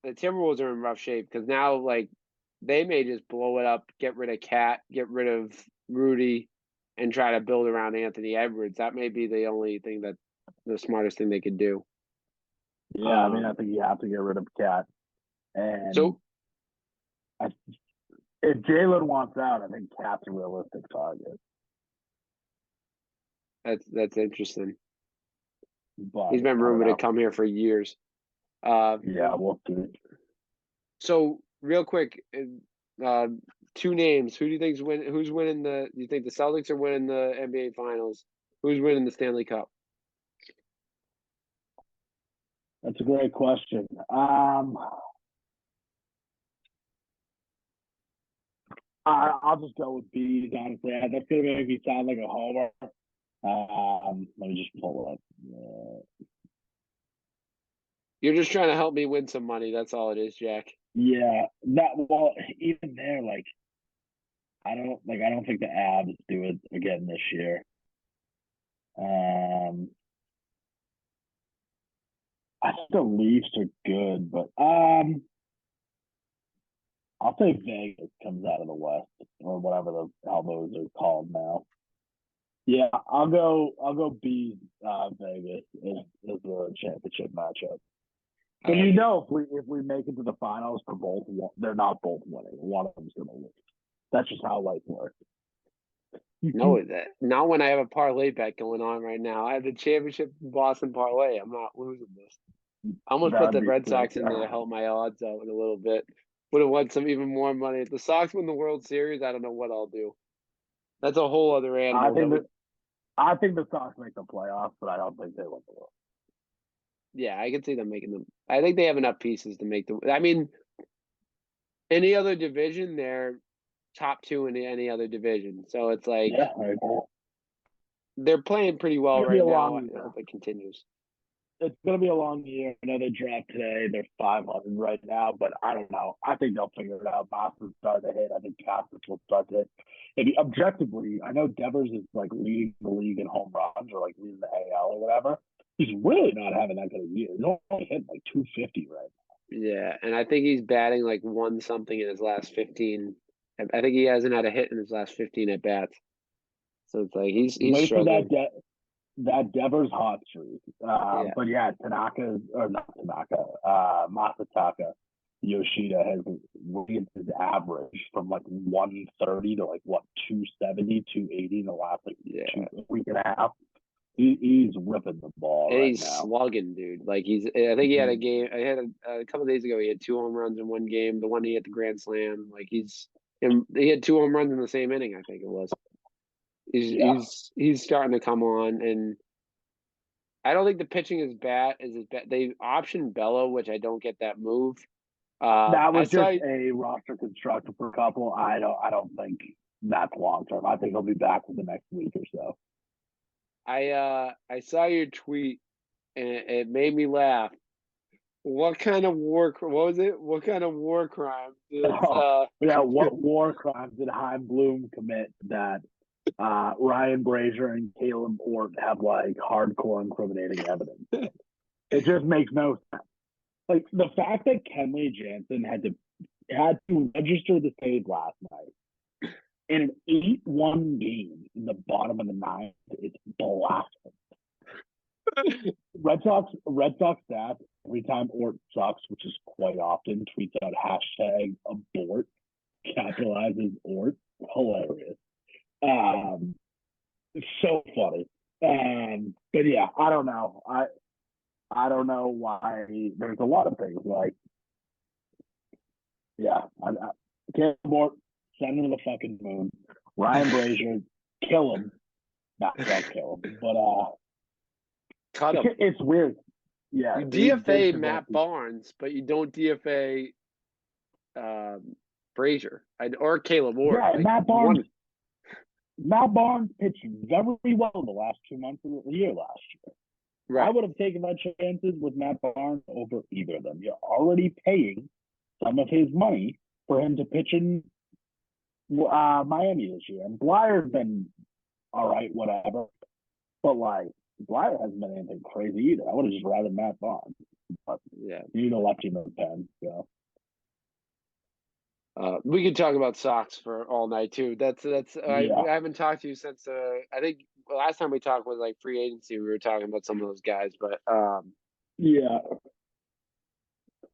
Timberwolves are in rough shape because now, like, they may just blow it up, get rid of Cat, get rid of Rudy, and try to build around Anthony Edwards. That may be the only thing the smartest thing they could do. Yeah, I mean, I think you have to get rid of Cat. And so, if Jalen wants out, I think Cat's a realistic target. That's interesting. But he's been rumored to come here for years. Yeah, we'll see. So, real quick, 2 names. Who do you think's win? Who's winning do you think the Celtics are winning the NBA Finals? Who's winning the Stanley Cup? That's a great question. I'll just go with Bees, honestly. That's going to make me sound like a homer. Let me just pull it up. You're just trying to help me win some money. That's all it is, Jack. Yeah. Even there, like, I don't think the Avs do it again this year. I think the Leafs are good, but I'll say Vegas comes out of the West, or whatever the hell those are called now. Yeah, I'll go B Vegas is the championship matchup. So if we make it to the finals for both, they're not both winning. One of them's going to lose. That's just how life works. No, not when I have a parlay bet going on right now. I have the championship Boston parlay. I'm not losing this. I almost put the Red Sox in there to help my odds out a little bit. would have won some even more money. If the Sox win the World Series, I don't know what I'll do. That's a whole other I animal. think the Sox make the playoffs, but I don't think they win the World. Yeah, I can see them making them. I think they have enough pieces to make them. I mean, any other division, they're top two in any other division. So it's like they're playing pretty well right now. I hope it continues. It's going to be a long year. I know they draft today. They're 500 right now, but I don't know. I think they'll figure it out. Boston started to hit. I think Castles will start to hit. Maybe objectively, I know Devers is like leading the league in home runs or like leading the AL or whatever. He's really not having that good a year. He's only hitting like 250 right now. Yeah, and I think he's batting like one something in his last 15. I think he hasn't had a hit in his last 15 at bats. So it's like he's Wait struggling. for that Devers hot streak. Yeah. But yeah, Masataka Yoshida has raised his average from like 130 to like 270, 280 in the last like week and a half. He's ripping the ball and right he's now. slugging, dude. Like I think he had a game. I had a couple of days ago. He had 2 home runs in one game. The one he hit the grand slam. Like he had 2 home runs in the same inning. I think it was. He's starting to come on, and I don't think the pitching is bad. They optioned Bello, which I don't get that move. That was just a roster construction for a couple. I don't think that's long term. I think he'll be back within the next week or so. I saw your tweet, and it made me laugh. What kind of what was it? What kind of war crime? What war crimes did Heim Bloom commit that Ryan Brazier and Caleb Ort have like hardcore incriminating evidence? It just makes no sense. Like the fact that Kenley Jansen had to register the save last night in an 8-1 game in the bottom of the ninth is blasphemous. Red Sox staff, every time Ort sucks, which is quite often, tweets out #abort, capitalizes Ort. Hilarious. It's so funny. But yeah, I don't know. I don't know why. There's a lot of things like, yeah, Caleb Ort, send him to the fucking moon. Ryan Brazier, kill him. Not kill him, but cut him. It's weird. Yeah, you DFA Matt Barnes, but you don't DFA Brazier or Caleb Ort. Yeah, like, Matt Barnes pitched very well the last 2 months of the year last year. Right. I would have taken my chances with Matt Barnes over either of them. You're already paying some of his money for him to pitch in Miami this year. And Blyer's been all right, whatever. But like, Blyer hasn't been anything crazy either. I would have just rather Matt Barnes. But yeah, you need a lefty in the pen. So. We could talk about Sox for all night too. I haven't talked to you since I think the last time we talked was like free agency. We were talking about some of those guys, but yeah.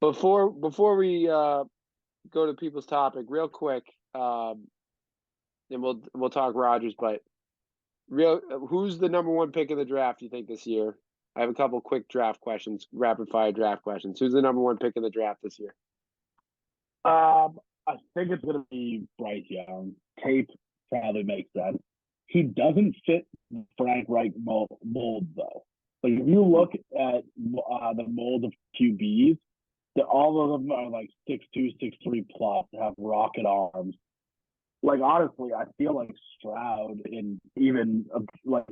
Before we go to people's topic, real quick, and we'll talk Rogers. But who's the number 1 pick of the draft? You think this year? I have a couple quick draft questions, rapid fire draft questions. Who's the number 1 pick in the draft this year? I think it's going to be Bryce Young. Tape probably makes sense. He doesn't fit Frank Reich mold though. Like if you look at the mold of QBs, all of them are like 6'2", 6'3" plus, have rocket arms. Like honestly, I feel like Stroud and even like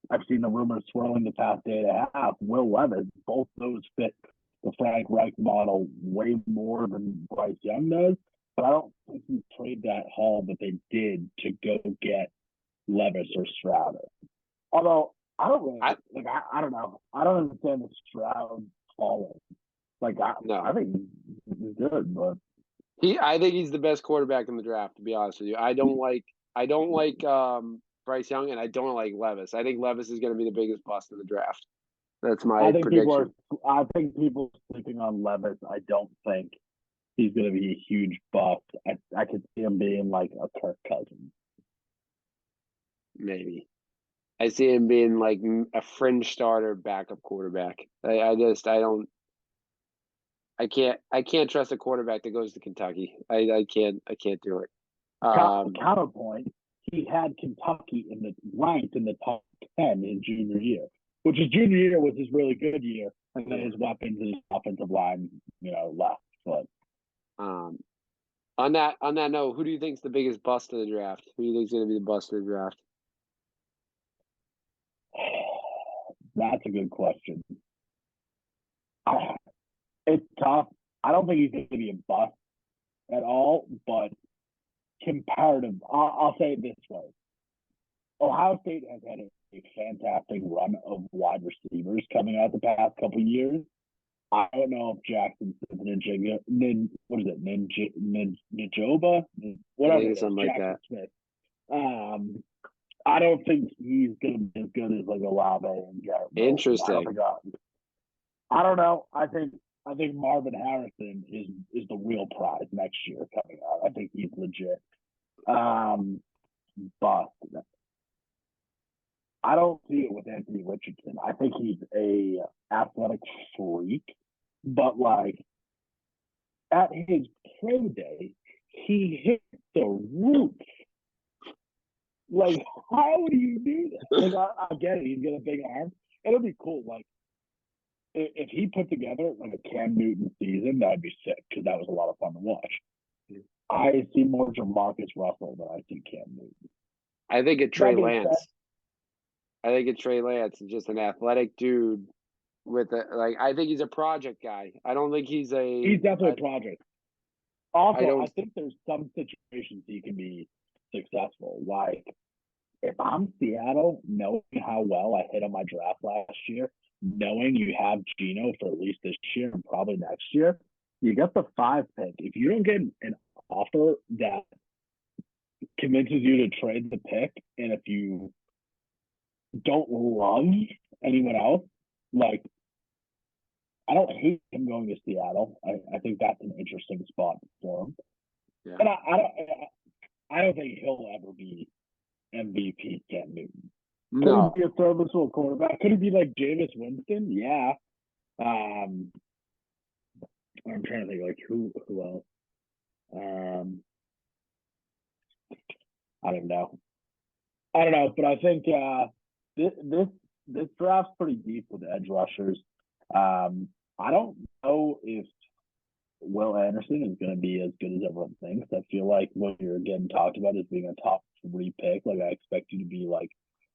I've seen the rumors swirling the past day and a half. Will Levis, both those fit the Frank Reich model way more than Bryce Young does. But I don't think you trade that haul that they did to go get Levis or Stroud. Although I don't really I don't know. I don't understand the Stroud hauling. Like I think he's good, but I think he's the best quarterback in the draft. To be honest with you, I don't like Bryce Young, and I don't like Levis. I think Levis is going to be the biggest bust in the draft. That's my prediction. I think people are sleeping on Levis. I don't think he's going to be a huge bust. I could see him being like a Kirk Cousins. Maybe. I see him being like a fringe starter, backup quarterback. I don't. I can't trust a quarterback that goes to Kentucky. I can't do it. Counterpoint, he had Kentucky ranked in the top 10 in junior year, which his junior year was his really good year, and then his weapons and his offensive line, left. But on that note, who do you think is the biggest bust of the draft? Who do you think is going to be the bust of the draft? That's a good question. It's tough. I don't think he's going to be a bust at all, but comparative, I'll say it this way. Ohio State has had a fantastic run of wide receivers coming out the past couple of years. I don't know if Jackson Ninjoba, whatever, something like that. Smith. I don't think he's going to be as good as like Olave and Garrett. Interesting. I don't know. I think Marvin Harrison is the real prize next year coming out. I think he's legit. But I don't see it with Anthony Richardson. I think he's a athletic freak, but like at his pro day, he hit the roof. Like, how do you do that? Like, I get it. He's got a big arm. It'll be cool. Like, if he put together like a Cam Newton season, that'd be sick because that was a lot of fun to watch. I see more Jamarcus Russell than I see Cam Newton. I think it's Trey Lance. I think it's Trey Lance. He's just an athletic dude with I think he's a project guy. I don't think he's a. He's definitely a project. Also, I think there's some situations he can be successful. Like, if I'm Seattle, knowing how well I hit on my draft last year, knowing you have Geno for at least this year and probably next year, you get the 5 pick. If you don't get an offer that convinces you to trade the pick, and if you don't love anyone else, like, I don't hate him going to Seattle. I think that's an interesting spot for him. Yeah. And I don't think he'll ever be MVP Cam Newton. No. Could he be a serviceable quarterback? Could he be like Jameis Winston? Yeah. I'm trying to think like who else. I don't know, but I think this draft's pretty deep with edge rushers. I don't know if Will Anderson is going to be as good as everyone thinks. I feel like what you're getting talked about is being a top 3 pick. Like, I expect you to be like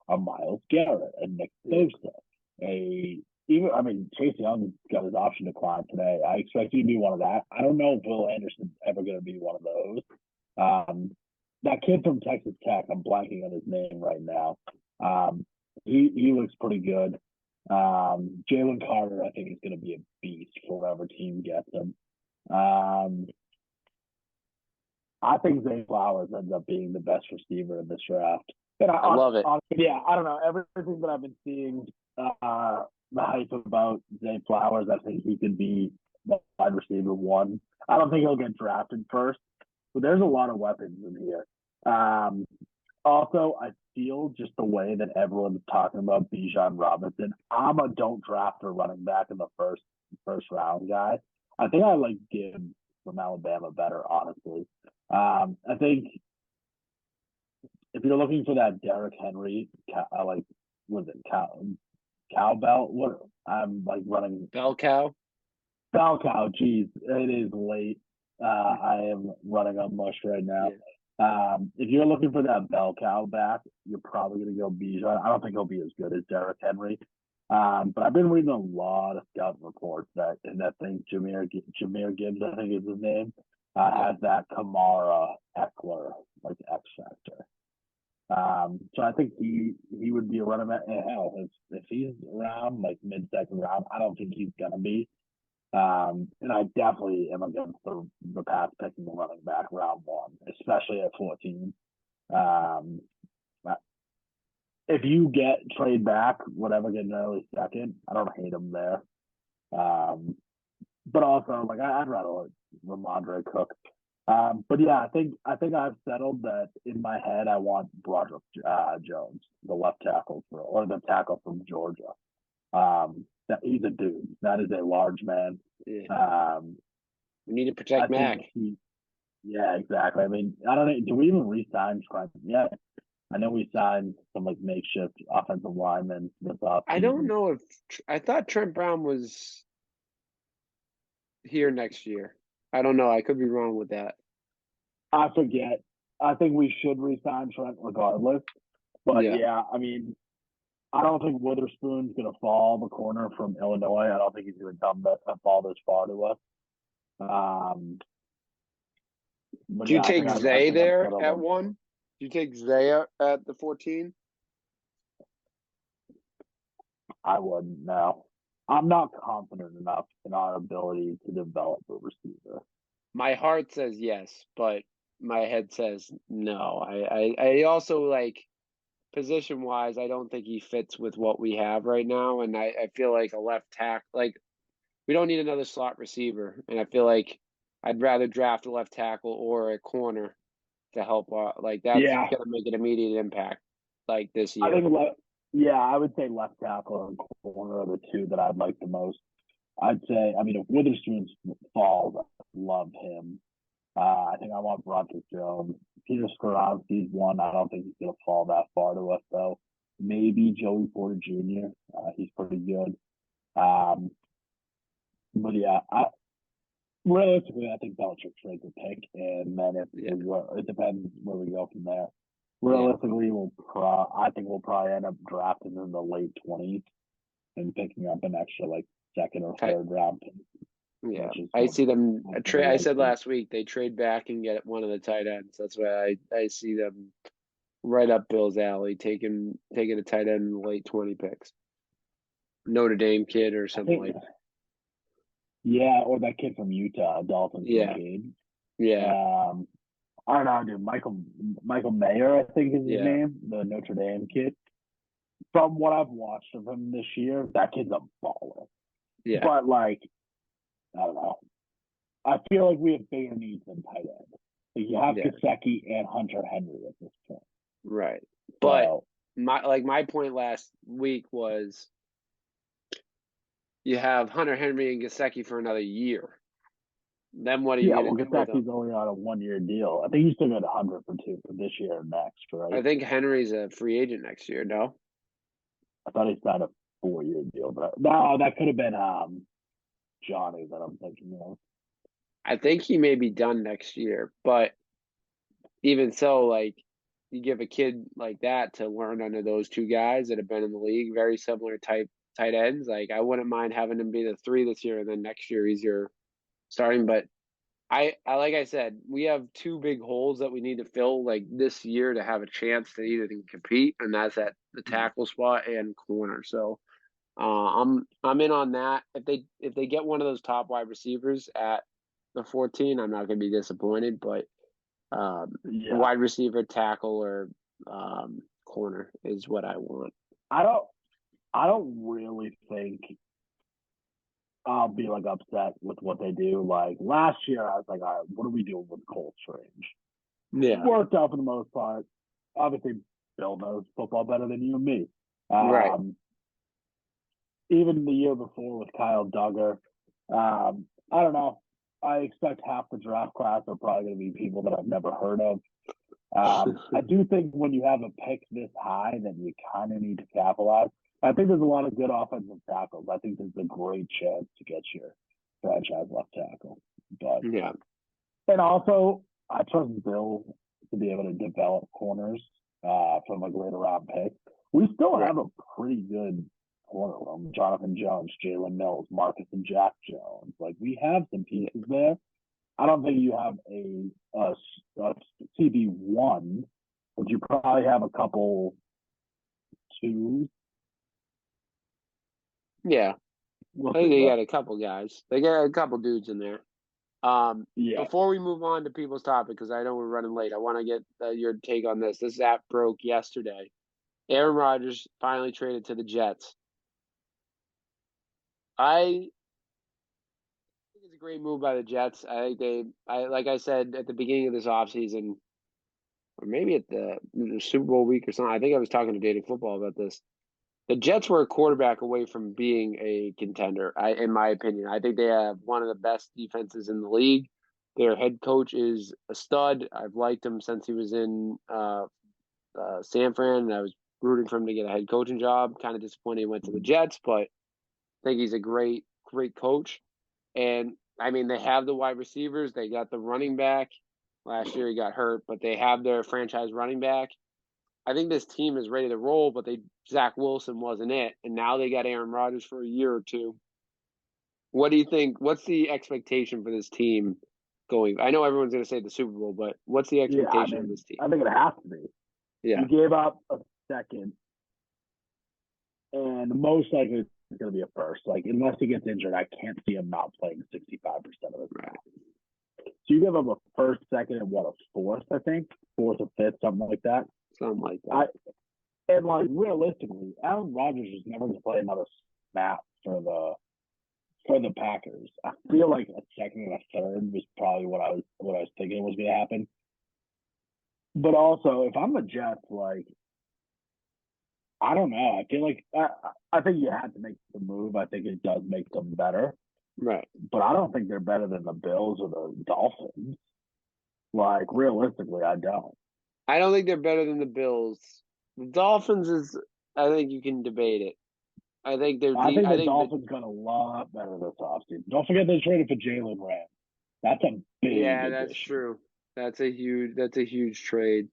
a Myles Garrett, a Nick Bosa, Chase Young got his option declined today. I expect you to be one of that. I don't know if Will Anderson's ever going to be one of those. That kid from Texas Tech, I'm blanking on his name right now. He looks pretty good. Jalen Carter, I think, is going to be a beast for whatever team gets him. I think Zay Flowers ends up being the best receiver in this draft. And I love it. Yeah, I don't know. Everything that I've been seeing, the hype about Zay Flowers, I think he could be the wide receiver 1. I don't think he'll get drafted first, but there's a lot of weapons in here. Also, I feel just the way that everyone's talking about Bijan Robinson. I'm a don't draft a running back in the first round guy. I think I like Gibbs from Alabama better, honestly. I think if you're looking for that Derrick Henry, cowbell? What I'm like running bell cow. Bell cow. Geez, it is late. I am running on mush right now. Yeah. If you're looking for that bell cow back, you're probably going to go Bijan. I don't think he'll be as good as Derrick Henry. But I've been reading a lot of scout reports that Jahmyr Gibbs, I think is his name, has that Kamara Eckler like X factor. So I think he would be a running back. Hell, if he's around like mid-second round, I don't think he's gonna be. And I definitely am against the path picking the running back round 1, especially at 14. If you trade back, whatever, get an early second, I don't hate him there. But also, like, I'd rather Ramondre Cook. But yeah, I think I've settled that in my head. I want Broderick Jones, the left tackle or the tackle from Georgia. he's a dude. That is a large man. Yeah. We need to protect Mac. Yeah, exactly. I mean, I don't know. Do we even re-sign Trent yet? I know we signed some like makeshift offensive linemen this offseason. I don't know if I thought Trent Brown was here next year. I don't know. I could be wrong with that. I forget. I think we should re-sign Trent regardless. But yeah, I mean, I don't think Witherspoon's going to fall the corner from Illinois. I don't think he's going to fall this far to us. Do you take Zay there at 1? Do you take Zay at the 14? I wouldn't. No, I'm not confident enough in our ability to develop a receiver. My heart says yes, but my head says no. I also like position wise. I don't think he fits with what we have right now, and I feel like a left tackle. Like we don't need another slot receiver, and I feel like I'd rather draft a left tackle or a corner to help. Like that's gonna make an immediate impact. Like this year, I think. I would say left tackle and corner are the two that I'd like the most. I'd say, I mean, if Witherspoon falls, I love him. I think I want Bronte Jones. Peter Skoronski's one. I don't think he's going to fall that far to us, though. Maybe Joey Porter Jr. He's pretty good. But yeah, realistically, I think Belichick's right to pick, and then it depends where we go from there. Realistically, I think we'll probably end up drafting in the late 20s and picking up an extra like second or third round pick. Yeah, I see them. I said last week they trade back and get one of the tight ends. That's why I see them right up Bill's alley, taking a tight end in the late 20 picks. Notre Dame kid or something like that. Yeah, or that kid from Utah, Dalton Kincaid. Yeah. I don't know, dude. Michael Mayer, I think is his name, the Notre Dame kid. From what I've watched of him this year, that kid's a baller. Yeah. But like, I don't know. I feel like we have bigger needs than tight end. Like you have Gesicki and Hunter Henry at this point. Right. But my point last week was you have Hunter Henry and Gesicki for another year. Then what are you going to do with them? Gesicki's only on a 1-year deal. I think he's still got 100 for this year and next, right? I think Henry's a free agent next year, no? I thought he signed a 4-year deal, but no, that could have been Johnny that I'm thinking of. I think he may be done next year, but even so, like you give a kid like that to learn under those two guys that have been in the league, very similar type tight ends. Like I wouldn't mind having him be the 3 this year, and then next year he's your starting. But I like I said, we have 2 big holes that we need to fill like this year to have a chance to either compete, and that's at the tackle spot and corner. So I'm in on that. If they get one of those top wide receivers at the 14, I'm not going to be disappointed. But wide receiver, tackle, or corner is what I want. I don't really think I'll be like upset with what they do. Like last year, I was like, all right, what are we doing with Cole Strange? Yeah, it worked out for the most part. Obviously, Bill knows football better than you and me. Right. Even the year before with Kyle Duggar, I don't know. I expect half the draft class are probably going to be people that I've never heard of. I do think when you have a pick this high, then you kind of need to capitalize. I think there's a lot of good offensive tackles. I think there's a great chance to get your franchise left tackle. But and also I trust Bill to be able to develop corners from a later round pick. We still have a pretty good corner room. Jonathan Jones, Jalen Mills, Marcus and Jack Jones. Like we have some pieces there. I don't think you have a CB1, but you probably have a couple 2s. Yeah. I think they got a couple guys. They got a couple dudes in there. Before we move on to people's topic, because I know we're running late, I want to get your take on this. This app broke yesterday. Aaron Rodgers finally traded to the Jets. I think it's a great move by the Jets. I think like I said at the beginning of this offseason, or maybe at the Super Bowl week or something. I think I was talking to Dating Football about this. The Jets were a quarterback away from being a contender, in my opinion. I think they have one of the best defenses in the league. Their head coach is a stud. I've liked him since he was in San Fran, and I was rooting for him to get a head coaching job. Kind of disappointed he went to the Jets, but I think he's a great coach. And, I mean, they have the wide receivers. They got the running back. Last year he got hurt, but they have their franchise running back. I think this team is ready to roll, but Zach Wilson wasn't it, and now they got Aaron Rodgers for a year or two. What do you think? What's the expectation for this team going? I know everyone's going to say the Super Bowl, but what's the expectation of this team? I think it has to be. Yeah. You gave up a second, and most likely it's going to be a first. Like, unless he gets injured, I can't see him not playing 65% of the time. So you give up a first, second, and a fourth, I think? Fourth or fifth, something like that. Something like that. And like realistically, Aaron Rodgers is never going to play another snap for the Packers. I feel like a second and a third was probably what I was thinking was going to happen. But also, if I'm the Jets, like, I don't know. I feel like I think you had to make the move. I think it does make them better. Right. But I don't think they're better than the Bills or the Dolphins. Like, realistically, I don't. I don't think they're better than the Bills. The Dolphins I think you can debate it. I think they're. I think the Dolphins got a lot better this offseason. Don't forget they traded for Jalen Ramsey. That's a big. Yeah, addition. that's true. That's a huge trade.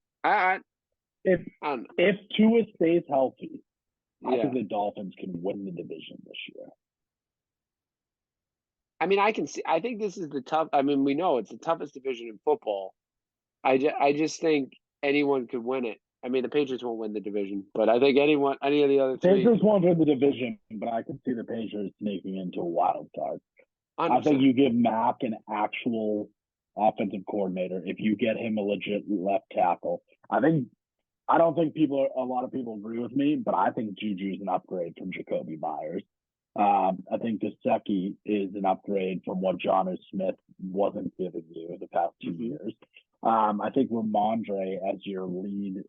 If Tua stays healthy, I think the Dolphins can win the division this year. I mean, I think this is the tough. I mean, we know it's the toughest division in football. I just think anyone could win it. I mean, the Patriots won't win the division, but I think any of the other three. Patriots won't win the division, but I can see the Patriots sneaking into a wild card. 100%. I think you give Mac an actual offensive coordinator. If you get him a legit left tackle, I don't think a lot of people agree with me, but I think Juju's an upgrade from Jacoby Myers. I think Gesicki is an upgrade from what John Smith wasn't giving you the past 2 years. I think Ramondre as your lead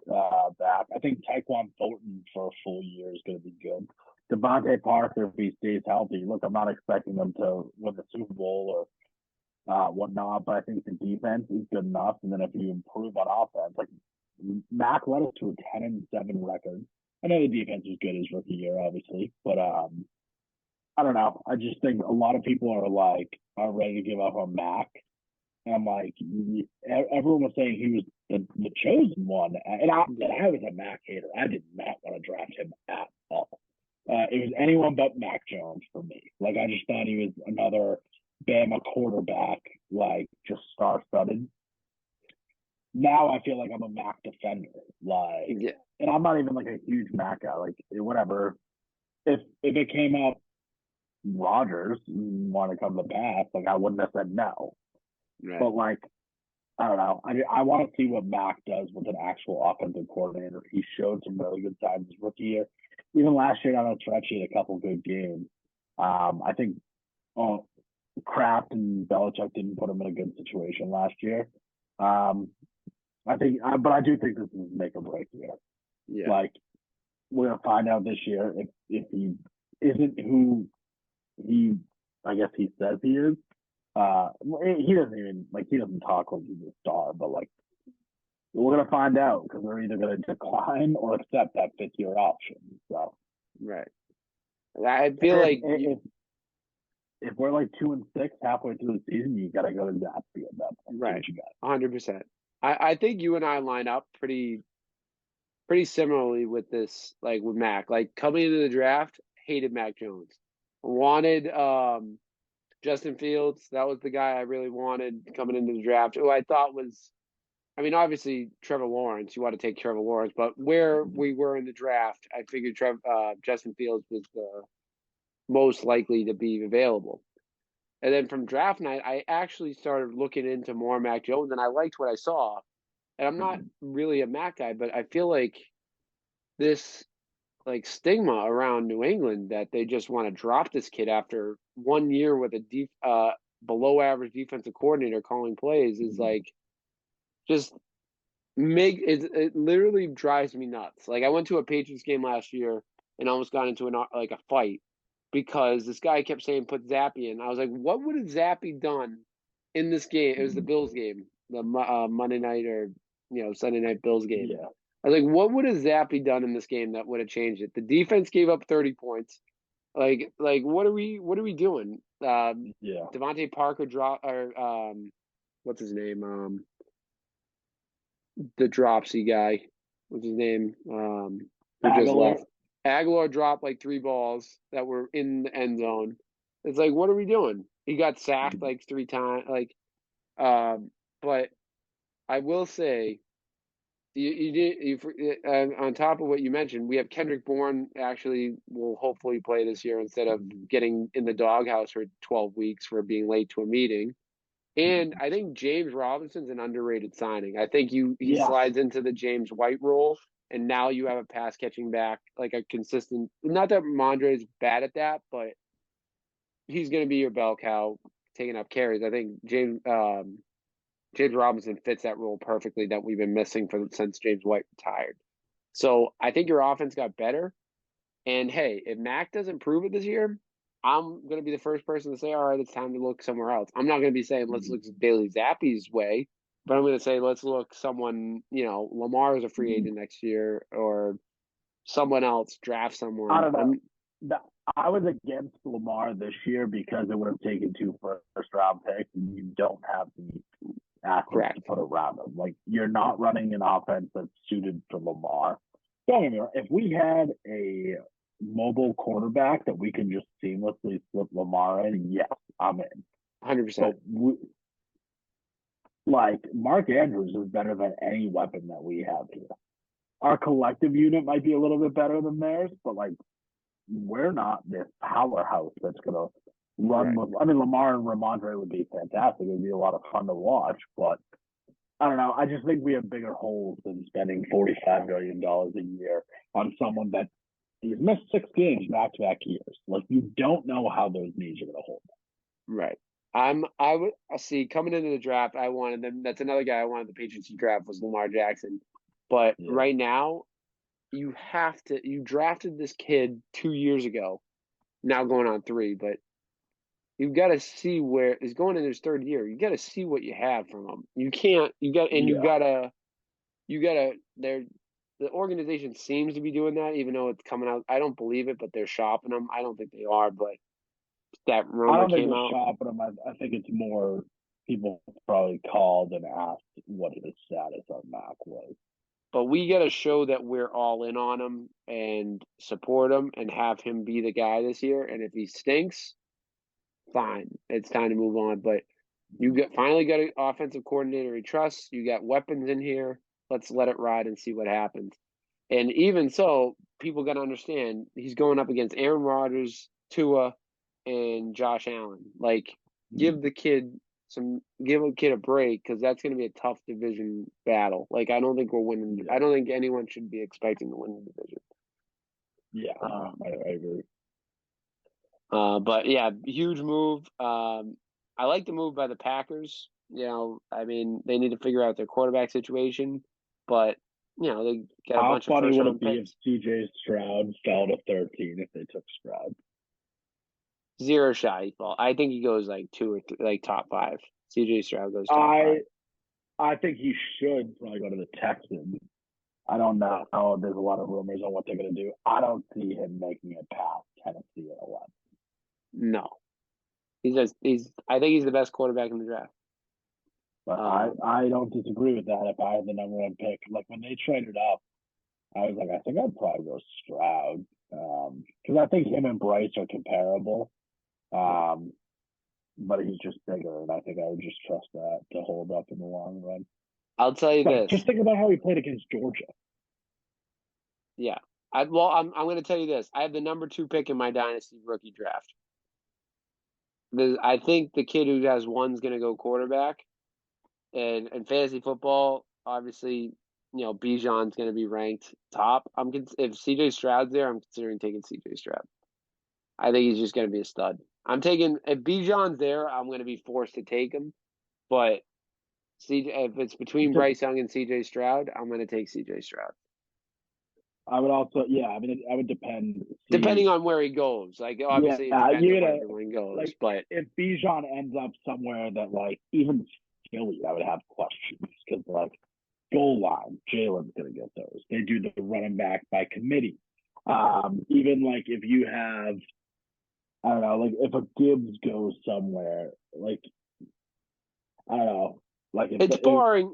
back. I think Tyquan Thornton for a full year is going to be good. Devontae Parker, if he stays healthy, look, I'm not expecting them to win the Super Bowl or whatnot, but I think the defense is good enough. And then if you improve on offense, like Mac led us to a 10-7 record. I know the defense was good his rookie year, obviously, but I don't know. I just think a lot of people are ready to give up on Mac. And I'm like, everyone was saying he was the chosen one. And I was a Mac hater. I did not want to draft him at all. It was anyone but Mac Jones for me. Like, I just thought he was another Bama quarterback, like, just star-studded. Now I feel like I'm a Mac defender. And I'm not even, like, a huge Mac guy. Like, whatever. If it came up Rodgers want to come to pass, like, I wouldn't have said no. Right. But, like, I don't know. I want to see what Mac does with an actual offensive coordinator. He showed some really good signs his rookie year. Even last year, on a stretch, he had a couple good games. I think Kraft and Belichick didn't put him in a good situation last year. But I do think this is make or break year. Yeah. Like, we're gonna find out this year if he isn't who I guess he says he is. He doesn't talk like he's a star, but like we're gonna find out because they're either gonna decline or accept that fifth-year option. So right, I feel like if we're like 2-6 halfway through the season, you gotta go to that field. Right, 100%. I think you and I line up pretty similarly with this, like with Mac. Like coming into the draft, hated Mac Jones, wanted Justin Fields. That was the guy I really wanted coming into the draft, who I thought was, I mean, obviously Trevor Lawrence. You want to take Trevor Lawrence, but where we were in the draft, I figured Justin Fields was the most likely to be available. And then from draft night, I actually started looking into more Mac Jones, and I liked what I saw. And I'm not really a Mac guy, but I feel like this like stigma around New England that they just want to drop this kid after 1 year with a below average defensive coordinator calling plays is like just it literally drives me nuts. Like I went to a Patriots game last year and almost got into a fight because this guy kept saying put Zappy in. I was like, what would have Zappy done in this game? It was the Bills game, the Monday night or Sunday night Bills game. Yeah. I was like, what would have Zappy done in this game that would have changed it? The defense gave up 30 points. Like what are we doing? Devontae Parker what's his name? The dropsy guy. What's his name? Who just left. Aguilar dropped like 3 balls that were in the end zone. It's like, what are we doing? He got sacked like 3 times. But I will say, on top of what you mentioned, we have Kendrick Bourne actually will hopefully play this year instead of getting in the doghouse for 12 weeks for being late to a meeting. And I think James Robinson's an underrated signing. I think he slides into the James White role, and now you have a pass catching back, like a consistent. Not that Mondre is bad at that, but he's going to be your bell cow, taking up carries. I think James Robinson fits that role perfectly that we've been missing since James White retired. So I think your offense got better. And hey, if Mac doesn't prove it this year, I'm going to be the first person to say, all right, it's time to look somewhere else. I'm not going to be saying, let's look Bailey Zappi's way, but I'm going to say, let's look someone, Lamar is a free agent next year, or someone else, draft someone. I don't know. I was against Lamar this year because it would have taken 2 first-round picks, and you don't have the assets to put around them. Like, you're not running an offense that's suited for Lamar. Don't get me wrong. If we had a mobile quarterback that we can just seamlessly flip Lamar in, yes, I'm in. 100%. Like, Mark Andrews is better than any weapon that we have here. Our collective unit might be a little bit better than theirs, but, like, we're not this powerhouse that's going to run with. I mean, Lamar and Ramondre would be fantastic. It would be a lot of fun to watch, but I don't know. I just think we have bigger holes than spending $45 million a year on someone that he's missed 6 games back-to-back years. Like, you don't know how those knees are going to hold. Right. I would see coming into the draft. I wanted them. That's another guy I wanted the Patriots to draft was Lamar Jackson. But right now, you drafted this kid 2 years ago, now going on 3. But you've got to see where he's going in his 3rd year. You got to see what you have from him. You can't. You got to. The organization seems to be doing that, even though it's coming out. I don't believe it, but they're shopping them. I don't think they are, but that rumor came out. Shopping them. I think it's more people probably called and asked what his status on Mac was. But we got to show that we're all in on him and support him and have him be the guy this year. And if he stinks, fine. It's time to move on. But finally got an offensive coordinator he trusts. You got weapons in here. Let's let it ride and see what happens. And even so, people got to understand he's going up against Aaron Rodgers, Tua, and Josh Allen. Like, give a kid a break because that's going to be a tough division battle. Like, I don't think we're winning. I don't think anyone should be expecting to win the division. Yeah, I agree. But yeah, huge move. I like the move by the Packers. I mean, they need to figure out their quarterback situation, but they got a bunch of first round picks. If CJ Stroud fell to 13 if they took Stroud? 0 shot he fall. I think he goes like 2 or 3, like top 5. CJ Stroud goes top 5. I think he should probably go to the Texans. I don't know. There's a lot of rumors on what they're going to do. I don't see him making it past Tennessee at 11. No. I think he's the best quarterback in the draft. But I don't disagree with that. If I had the number 1 pick, like when they traded up, I was like, I think I'd probably go Stroud because I think him and Bryce are comparable. But he's just bigger, and I think I would just trust that to hold up in the long run. I'll tell you this. Just think about how he played against Georgia. Yeah. I'm going to tell you this. I have the number 2 pick in my dynasty rookie draft. I think the kid who has 1's going to go quarterback. And in fantasy football, obviously, Bijan's going to be ranked top. If CJ Stroud's there, I'm considering taking CJ Stroud. I think he's just going to be a stud. If Bijan's there, I'm going to be forced to take him. But if it's between Bryce Young and CJ Stroud, I'm going to take CJ Stroud. I would also, I mean, I would depend. Depending on where he goes. Like, obviously, it depends on where everyone goes. Like, but if Bijan ends up somewhere that, like, even Philly, I would have questions because, like, goal line, Jalen's going to get those. They do the running back by committee. Even, like, if you have, I don't know, like, if a Gibbs goes somewhere, like, I don't know. Like it's boring,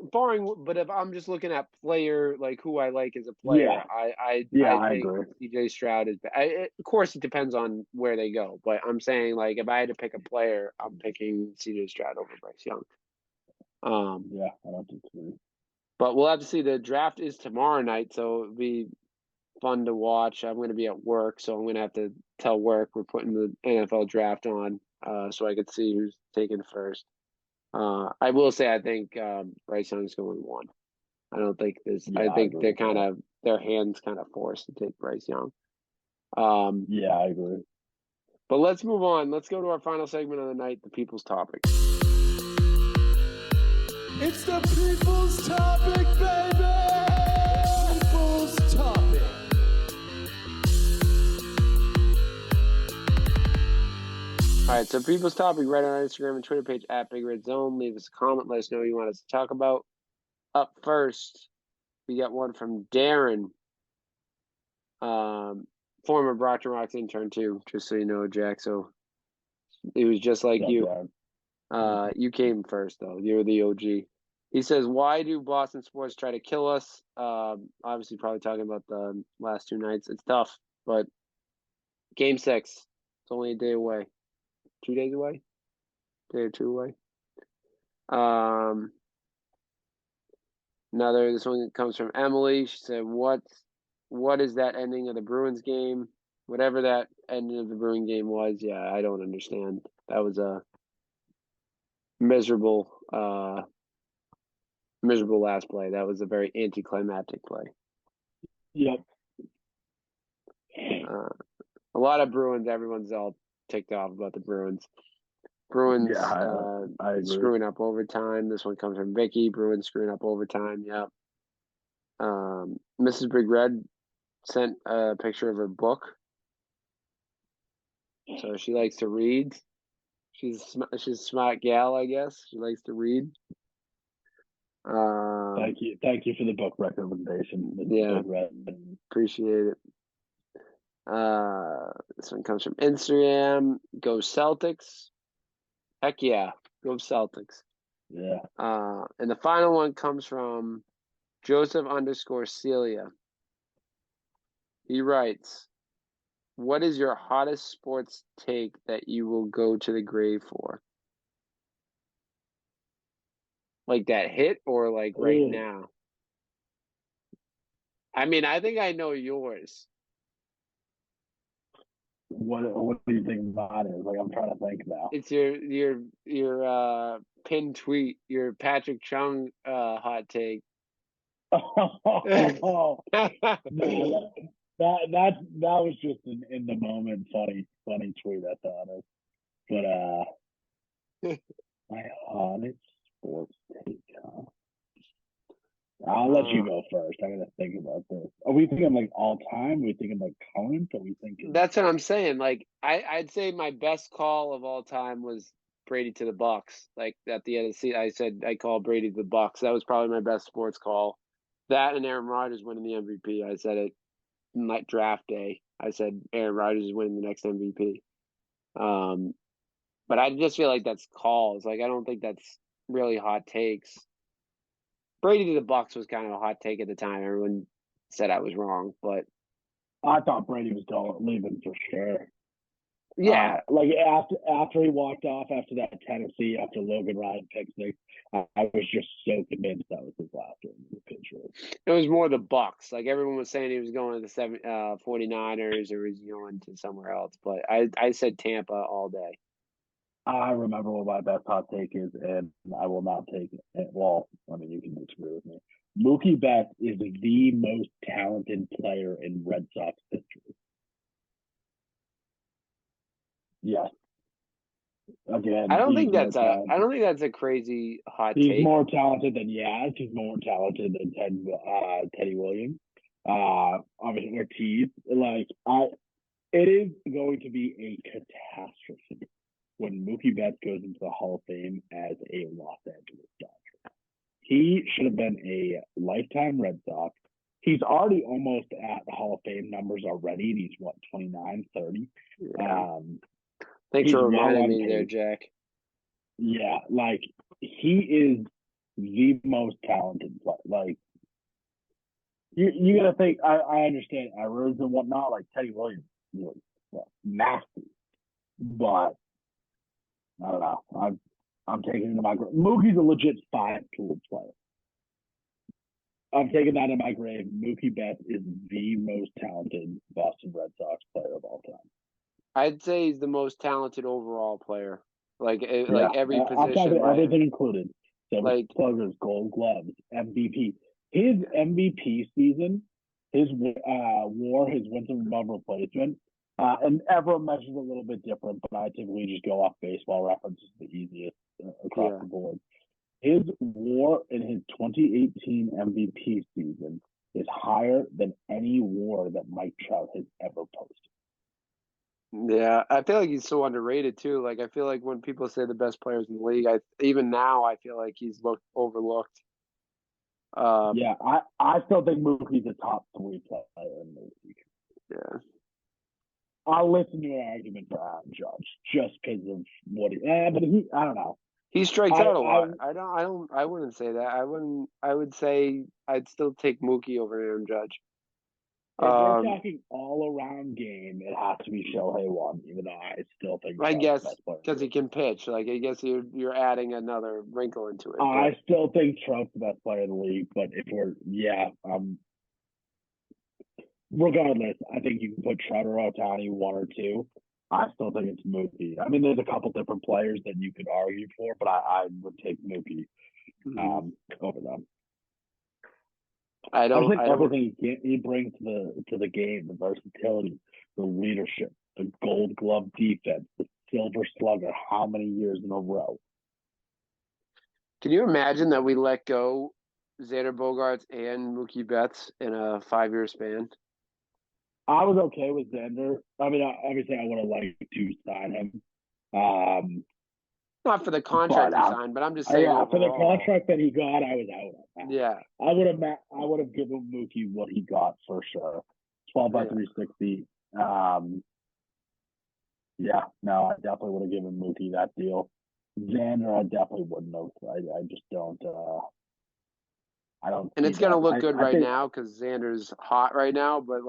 but if I'm just looking at player, like who I like as a player, I think agree. CJ Stroud is. Of course, it depends on where they go, but I'm saying like if I had to pick a player, I'm picking CJ Stroud over Bryce Young. I don't disagree. But we'll have to see. The draft is tomorrow night, so it'll be fun to watch. I'm going to be at work, so I'm going to have to tell work we're putting the NFL draft on, so I could see who's taken first. I will say I think Bryce Young's going 1. I don't think this. I think they're kind of their hands kind of forced to take Bryce Young. I agree. But let's move on. Let's go to our final segment of the night, the People's Topic. It's the People's Topic, baby. People's Topic. All right, so People's Topic, right on our Instagram and Twitter page at Big Red Zone. Leave us a comment. Let us know what you want us to talk about. Up first, we got one from Darren, former Brockton Rocks intern too, just so you know, Jack. So it was just like you. You came first, though. You're the OG. He says, why do Boston sports try to kill us? Obviously, probably talking about the last 2 nights. It's tough, but Game 6, it's only a day away. 2 days away? Day or 2 away. This one comes from Emily. She said, what is that ending of the Bruins game? Whatever that ending of the Bruins game was, I don't understand. That was a miserable last play. That was a very anticlimactic play. Yep. A lot of Bruins, everyone's all ticked off about the Bruins. Bruins screwing up overtime. This one comes from Vicky. Bruins screwing up overtime. Yep. Mrs. Big Red sent a picture of her book. So she likes to read. She's a smart gal, I guess. She likes to read. Thank you for the book recommendation. Yeah, appreciate it. This one comes from Instagram. Go Celtics. Heck yeah, go Celtics. Yeah. And the final one comes from Joseph_Celia. He writes, what is your hottest sports take that you will go to the grave for? Like that hit or like right now? I mean, I think I know yours. What do you think mine is? Like, I'm trying to think now. It's your pinned tweet, your Patrick Chung hot take. No, that was just an in the moment funny tweet, I thought of. But my honest sports take, I'll let you go first. I gotta think about this. Are we thinking like all time? Are we thinking like current? Are we thinking? That's what I'm saying. Like I'd say my best call of all time was Brady to the Bucks. Like at the end of the season, I said I called Brady to the Bucks. That was probably my best sports call. That and Aaron Rodgers winning the MVP. I said it like draft day. I said Aaron Rodgers is winning the next MVP. But I just feel like that's calls. Like I don't think that's really hot takes. Brady to the Bucks was kind of a hot take at the time. Everyone said I was wrong, but I thought Brady was leaving for sure. Yeah, like after he walked off after that Tennessee, after Logan Ryan picked me, I was just so convinced that was his last one. It was more the Bucks. Like everyone was saying he was going to the 49ers or he's going to somewhere else, but I said Tampa all day. I remember what my best hot take is, and I will not take it. Well, I mean, you can disagree with me. Mookie Betts is the most talented player in Red Sox history. Yes. Again, I don't think that's a crazy hot take. He's more talented than Yaz. He's more talented than Teddy Williams. Obviously Ortiz. It is going to be a catastrophe when Mookie Betts goes into the Hall of Fame as a Los Angeles Dodger. He should have been a lifetime Red Sox. He's already almost at Hall of Fame numbers already, and he's, 29, 30? Yeah. Thanks for reminding me there, Jack. Yeah, he is the most talented player. You got to think, I understand errors and whatnot, like Teddy Williams, nasty. But I don't know. I'm taking it to my grave. Mookie's a legit 5-tool player. I'm taking that in my grave. Mookie Betts is the most talented Boston Red Sox player of all time. I'd say he's the most talented overall player. Like every position. I'm talking everything included. Sluggers, Gold Gloves, MVP. His MVP season, his WAR, his wins above replacement, and everyone measures a little bit different, but I typically just go off baseball references, the easiest across the board. His WAR in his 2018 MVP season is higher than any WAR that Mike Trout has ever posted. Yeah, I feel like he's so underrated too. Like I feel like when people say the best players in the league, even now I feel like he's overlooked. Yeah, I still think Mookie's a top 3 player in the league. Yeah. I'll listen to an argument for Aaron Judge just because of what I don't know. He strikes out a lot. I wouldn't say that. I would say I'd still take Mookie over Aaron Judge. If we're talking all around game, it has to be Shohei 1, even though I still think I guess because he can pitch. Like I guess you're adding another wrinkle into it. I still think Trout's the best player in the league, but if regardless, I think you can put Trout or Ohtani 1 or 2. I still think it's Mookie. I mean, there's a couple different players that you could argue for, but I would take Mookie over them. I think everything he brings to the game, the versatility, the leadership, the Gold Glove defense, the Silver Slugger, how many years in a row? Can you imagine that we let go Xander Bogaerts and Mookie Betts in a 5-year span? I was okay with Xander. I mean, obviously, I would have liked to sign him. Not for the contract he signed, but I'm just saying. Yeah, for the contract that he got, I was out on that. Yeah, I would have given Mookie what he got for sure. 12 by 360. Yeah, no, I definitely would have given Mookie that deal. Xander, I definitely wouldn't have. I just don't. I don't. And it's gonna look good right now because Xander's hot right now. But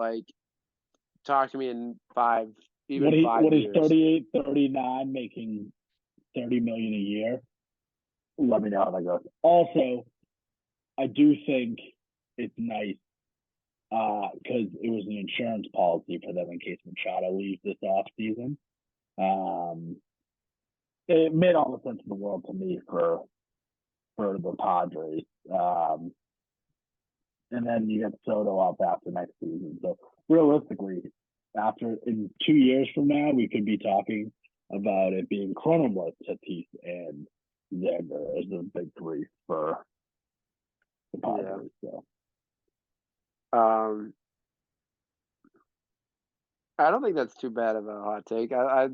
talk to me in 5 years. What is 38, 39 making $30 million a year? Let me know how that goes. Also, I do think it's nice because it was an insurance policy for them in case Machado leaves this offseason. It made all the sense in the world to me for the Padres. And then you get Soto up after next season. So realistically, in 2 years from now, we could be talking about it being Cronenworth, Tatis, and Xander as the big 3 for the Padres. Yeah. So. I don't think that's too bad of a hot take. I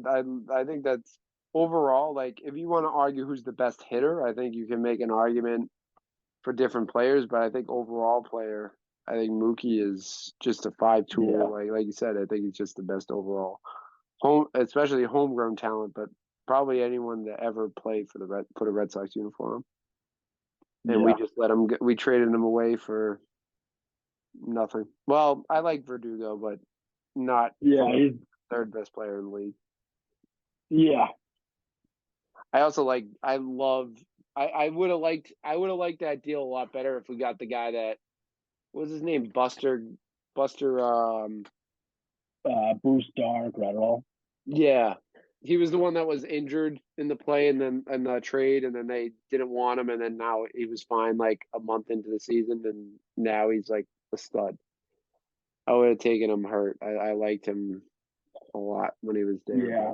think that's overall, like, if you want to argue who's the best hitter, I think you can make an argument for different players, but I think overall player, I think Mookie is just a 5-tool. Yeah. Like you said, I think he's just the best overall especially homegrown talent, but probably anyone that ever played for put a Red Sox uniform. And we just let him we traded him away for nothing. Well, I like Verdugo, but not he's third best player in the league. Yeah. I also I would have liked that deal a lot better if we got the guy that what was his name? Buster Bruce Gretterall. Yeah. He was the one that was injured in the play and then in the trade, and then they didn't want him, and then now he was fine like a month into the season, and now he's like a stud. I would have taken him hurt. I liked him a lot when he was there. Yeah.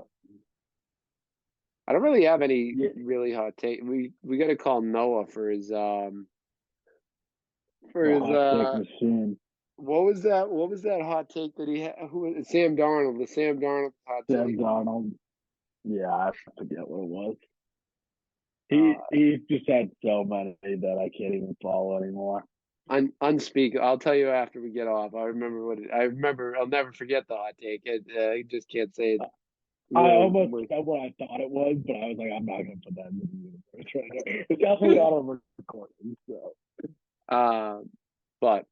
I don't really have any really hot take. We got to call Noah for his machine. What was that? What was that hot take that he had? Who was it? Sam Darnold? The Sam Darnold hot Sam take. Darnold. Yeah, I forget what it was. He just had so many that I can't even follow anymore. Unspeakable. I'll tell you after we get off. I remember. I'll never forget the hot take. I just can't say it. I almost said what I thought it was, but I was like, I'm not going to put that in the universe right now. It's definitely not on recording. So. But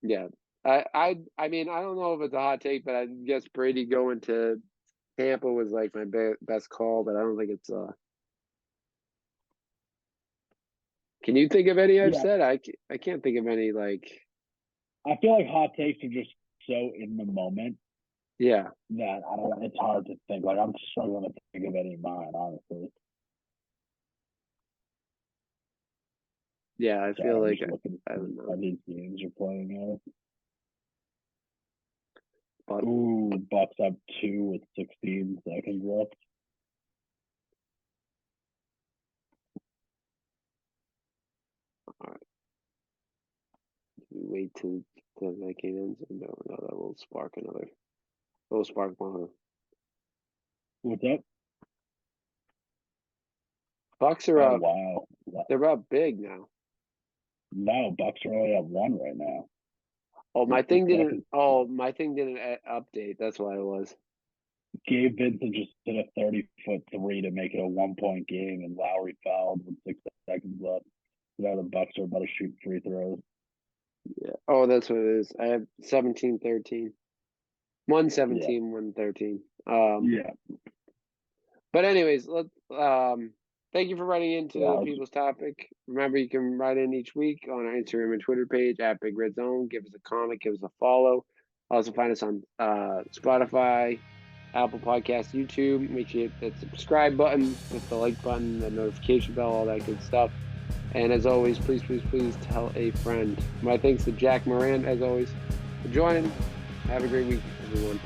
yeah, I mean, I don't know if it's a hot take, but I guess Brady going to Tampa was like my best call, but I don't think it's. Can you think of any I've said? I can't think of any like. I feel like hot takes are just so in the moment. Yeah. That I don't. It's hard to think. Like I'm struggling to think of any of mine, honestly. Yeah, I feel like I don't know. These games are playing out. But, ooh, Bucks up 2 with 16 seconds left. All right. Wait till that game ends. No, that will spark another. Will spark one. What's up? Bucks are up. Wow. They're up big now. No, Bucks are only up 1 right now. Oh, my thing didn't update. That's why it was. Gabe Vincent just hit a 30-foot three to make it a 1-point game, and Lowry fouled with 6 seconds left. Now the Bucks are about to shoot free throws. Yeah. Oh, that's what it is. I have 17-13. 117, 113. Yeah. But anyways, thank you for writing into the People's Topic. Remember, you can write in each week on our Instagram and Twitter page at Big Red Zone. Give us a comment, give us a follow. Also find us on Spotify, Apple Podcasts, YouTube. Make sure you hit that subscribe button, hit the like button, the notification bell, all that good stuff. And as always, please tell a friend. My thanks to Jack Moran, as always, for joining. Have a great week, everyone.